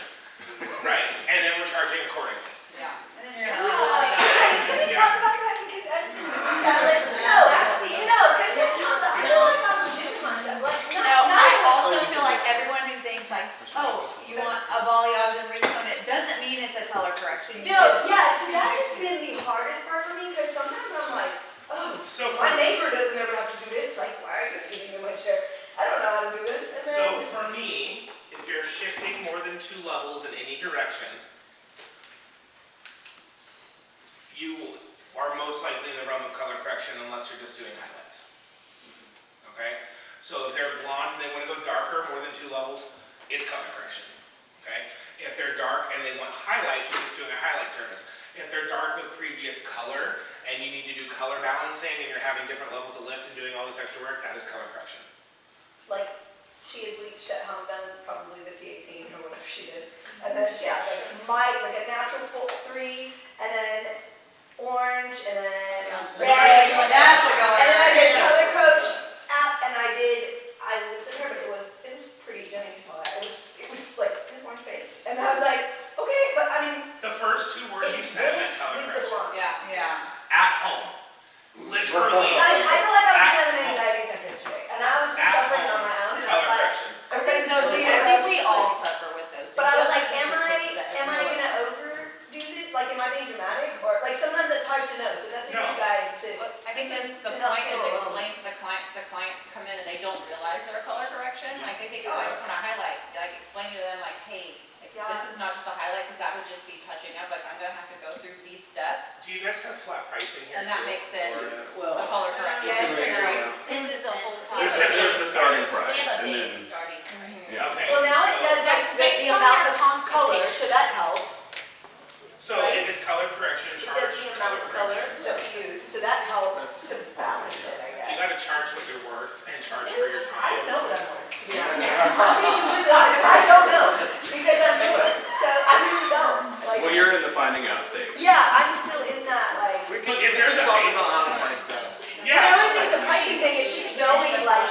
Right, and then we're charging accordingly. Yeah. And then you're Can we talk about that? Because as stylists, because sometimes I feel like I'm doing myself, like, No, I also feel like everyone who thinks like, oh, you want a balayage and retone it, doesn't mean it's a color correction. You No, just- yeah, so that has been the hardest part for me, because sometimes I'm like, oh, So my for, neighbor doesn't ever have to do this, like, why are you sitting in my chair? I don't know how to do this, and so then, for me, if you're shifting more than 2 levels in any direction, you are most likely in the realm of color correction unless you're just doing highlights. Okay? So if they're blonde and they want to go darker more than 2 levels, it's color correction. Okay? If they're dark and they want highlights, you're just doing a highlight service. If they're dark with previous color and you need to do color balancing and you're having different levels of lift and doing all this extra work, that is color correction. like, she had bleached at home, done probably the T18 or whatever she did, and then she had like a natural full 3, and then orange, and then red, That's a color. and then I did color coach app, and I looked at her, but it was pretty, Jenny saw that, it was like an orange face, and I was like, okay, but I mean, The first 2 words you said meant color with the correction. blondes. Yeah. At home. Literally. I feel like I was At having an home. anxiety attack yesterday, and I was just At suffering home. on my own, and I Color was like, correction. everybody's No, see, I think we all suffer with those things. But I was Those like, are am just I misses that everyone gonna has. overdo this? Like, am I being dramatic? Or, like, sometimes it's hard to know, so that's a No. good guide to, But I think that's the To not point feel is alone. explain to the clients, come in and they don't realize they're color correction, like they think, oh, I just wanna highlight, like explain to them like, hey, like, Yeah. this is not just a highlight, cause that would just be touching up, like I'm gonna have to go through these steps, Do you guys have flat pricing here and that too? makes it Or- a Well, color correction. yes, This is a whole time. There's the starting We price, have a and base then, starting price. yeah. Okay. well, now it so- does like That's the based on amount your of color, consultation. so that helps. So if it's color correction, It charge does the amount of color correction. that we use, so that helps to balance it, I guess. You gotta charge what you're worth and charge for your I don't time. know what I'm worth. Yeah. I'm being completely honest, I don't know, because I'm new, so I really don't, like. Well, you're in the finding out stage. Yeah, I'm still in that, like. We Look, can, if we there's can a talk pay- about how to price that. I don't think it's a pricing thing, it's just knowing, like,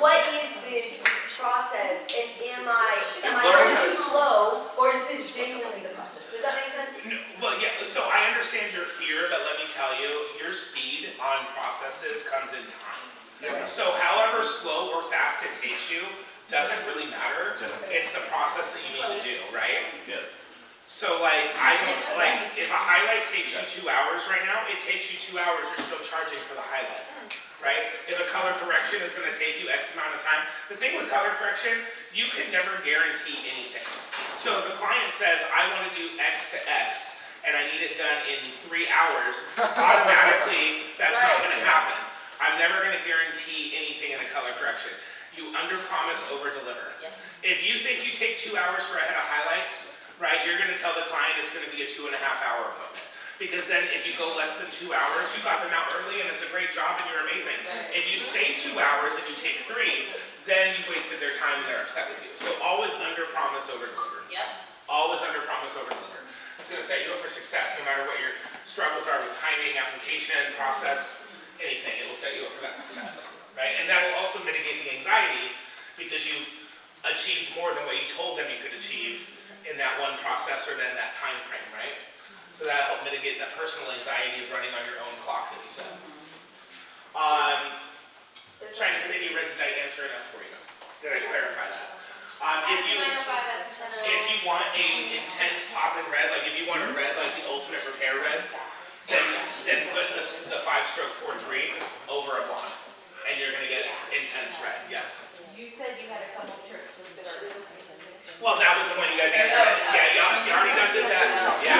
what is this process, and am I learning going how too to- slow, or is this genuinely the process? Does that make sense? No, well, yeah, so I understand your fear, but let me tell you, your speed on processes comes in time. Yeah. So however slow or fast it takes you, doesn't really matter. It's the process that you need to do, right? Yes. So like, I don't, like, if a highlight takes you 2 hours right now, it takes you 2 hours, you're still charging for the highlight, right? If a color correction is gonna take you X amount of time, the thing with color correction, you can never guarantee anything. So if a client says, I wanna do X to X, and I need it done in 3 hours, automatically, that's not gonna happen. I'm never gonna guarantee anything in a color correction. You under-promise, over-deliver. Yep. If you think you take 2 hours for a head of highlights, right, you're gonna tell the client it's gonna be a 2.5-hour appointment. Because then if you go less than 2 hours, you got them out early and it's a great job and you're amazing. If you say 2 hours and you take 3, then you wasted their time and they're upset with you. So always under-promise, over-deliver. Yep. Always under-promise, over-deliver. It's gonna set you up for success no matter what your struggles are with timing, application, process, anything. It will set you up for that success, right? And that will also mitigate the anxiety because you've achieved more than what you told them you could achieve in that one process or then that time frame, right? So that'll help mitigate that personal anxiety of running on your own clock that you said. Trying to maybe Red's did I answer enough for you? Did I clarify that? If you if you want a intense pop in red, like if you want a red like the ultimate repair red, then put the the 5-stroke 4-3 over a blonde. And you're gonna get intense red, yes. You said you had a couple trips with service. Well, that was the one you guys answered. Yeah, you already done did that. Yeah.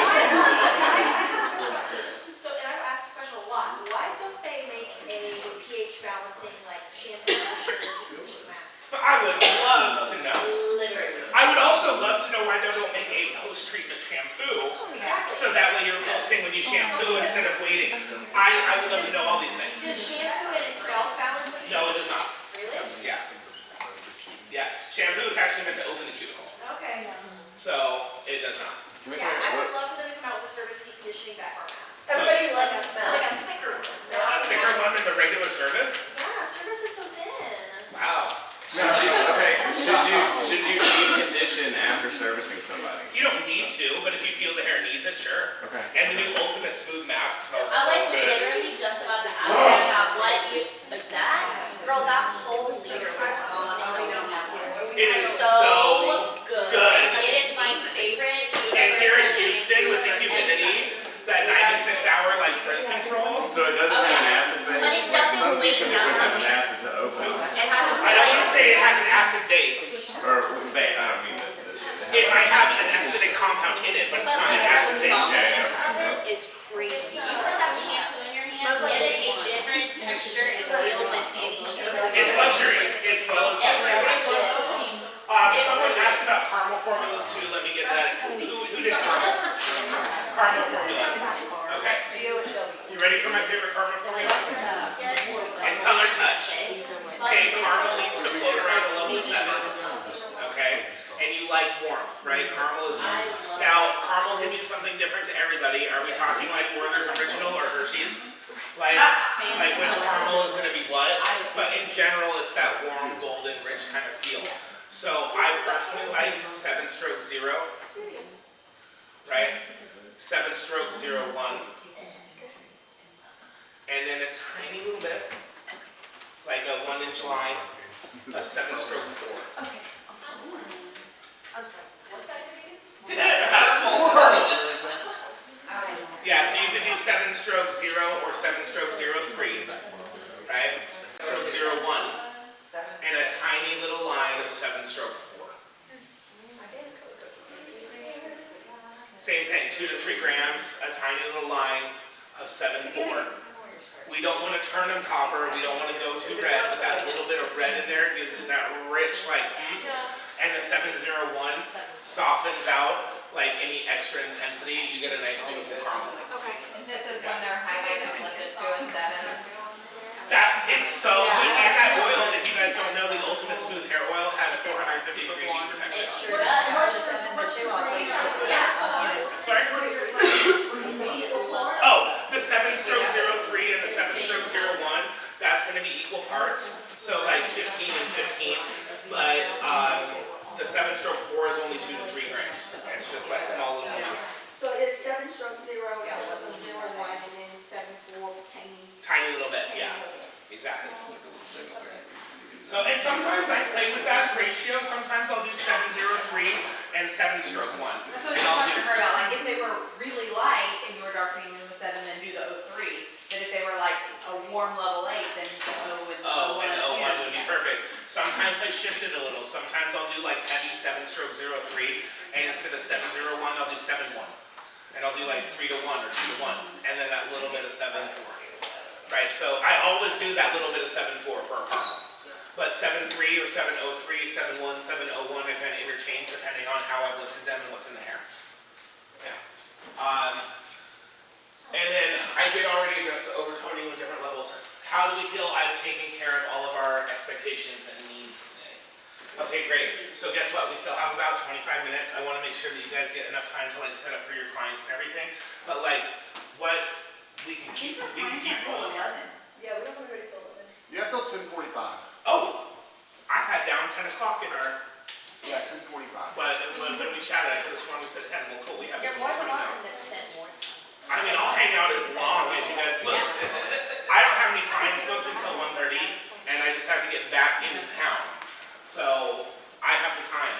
So, and I've asked this question a lot, why don't they make a pH balancing like shampoo, conditioner mask? I would love to know. Literally. I would also love to know why they don't make a post-treatment shampoo. Exactly. So that way you're posting when you shampoo instead of waiting. I would love to know all these things. Does shampoo in itself balance the pH? No, it does not. Really? Yeah. Yeah. Shampoo is actually meant to open the cuticle. Okay. So it does not. Yeah, I would love for them to come out with a service deep conditioning back arm mask. Everybody Like loves a, the smell. like a thicker one. A thicker one than the regular service? Yeah, service is so thin. Wow. Should you deep condition after servicing somebody? You don't need to, but if you feel the hair needs it, sure. Okay. And the new Ultimate Smooth Mask smells I so was good. literally just about to ask you about what you, like that, girl, that whole liter was gone in a minute. It is So good. It is my favorite And here in universal Houston with the shampoo humidity, that 96-hour like frizz control. So it doesn't have an acid base? But it Like doesn't some weigh deep conditioners down. have an acid to open. It has I don't want to say it has an acid base. Or, I don't mean that. It might have an acidic compound in it, but it's not an acid base. softness of it is crazy. You put that shampoo in your hands, it is a different texture and feel than any shampoo. It's luxury. It's well as It luxury. really is. Someone asked about caramel formulas too. Let me get that. Who did caramel? Caramel formula. Okay. You ready for my favorite caramel formula? It's Color Touch. Okay, caramel needs to float around a level 7. Okay? And you like warmth, right? Caramel is warm. Now, caramel can be something different to everybody. Are we talking like Werther's Original or Hershey's? Like which caramel is going to be what? But in general, it's that warm, golden, rich kind of feel. So I personally like 7-stroke 0, right? 7-stroke 01. And then a tiny little bit, like a 1-inch line of 7-stroke 4. I'm sorry, what's that gonna be? Yeah, so you could do 7-stroke 0 or 7-stroke 03, right? Stroke 01, and a tiny little line of 7-stroke 4. Same thing, 2 to 3 grams, a tiny little line of 7-4. We don't want to turn them copper, we don't want to go too red, but that little bit of red in there gives it that rich like oomph. And the 701 softens out like any extra intensity, you get a nice beautiful caramel. Okay. And this is when they're highlighted, lifted to a 7. That, it's so good, and that oil, if you guys don't know, the Ultimate Smooth Hair Oil has 450 degree heat protection. It sure does. Sorry? Oh, the 7-stroke 03 and the 7-stroke 01, that's going to be equal parts, so like 15 and 15, but the 7-stroke 4 is only 2 to 3 grams. It's just that small little amount. So it's 7-stroke 0, 7-01, and then 7-4, Tiny little bit, yeah, exactly. So, and sometimes I play with that ratio. Sometimes I'll do 703 and 7-stroke 1. That's what I was talking to her about, like if they were really light and you were darkening them with 7, then do the 03. But if they were like a warm level 8, then the O and Oh, and the 01 yeah. would be perfect. Sometimes I shift it a little. Sometimes I'll do like heavy 7-stroke 03, and instead of 701, I'll do 71. And I'll do like 3 to 1 or 2 to 1, and then that little bit of 7-4. Right, so I always do that little bit of 7-4 for a caramel. But 7-3 or 7-03, 7-1, 7-01, I kind of interchange depending on how I've lifted them and what's in the hair. Yeah. And then I did already address the overtoning with different levels. How do we feel I've taken care of all of our expectations and needs today? Okay, great. So guess what? We still have about 25 minutes. I want to make sure that you guys get enough time to like set up for your clients and everything. But like, what we can keep rolling here. Yeah, we don't want to wait till 11. You have till 10:45. Oh, I had down 10 o'clock in our, Yeah, 10:45. but when we chatted, I could have sworn we said 10. Well, cool, we have. You're more than 20 now. welcome to spend more time. I mean, I'll hang out as long as you guys, look, I don't have any clients booked until 1:30, and I just have to get back into town. So, I have the time.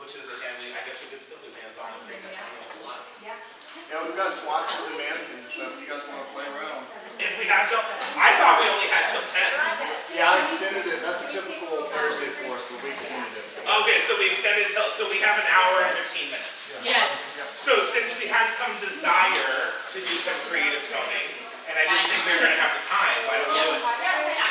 Which is, again, I guess we could could still do hands-on and bring that toning if you want. Yeah, we've got swatches and mannequins, so if you guys wanna play around. If we have till, I thought we only had till 10. Yeah, I extended it, that's a typical Thursday for us, but we extended it. Okay, so we extended till, so we have an hour and 15 minutes. Yes. So since we had some desire to do some creative toning, and I didn't think we were gonna have the time, why don't we do it? Yes,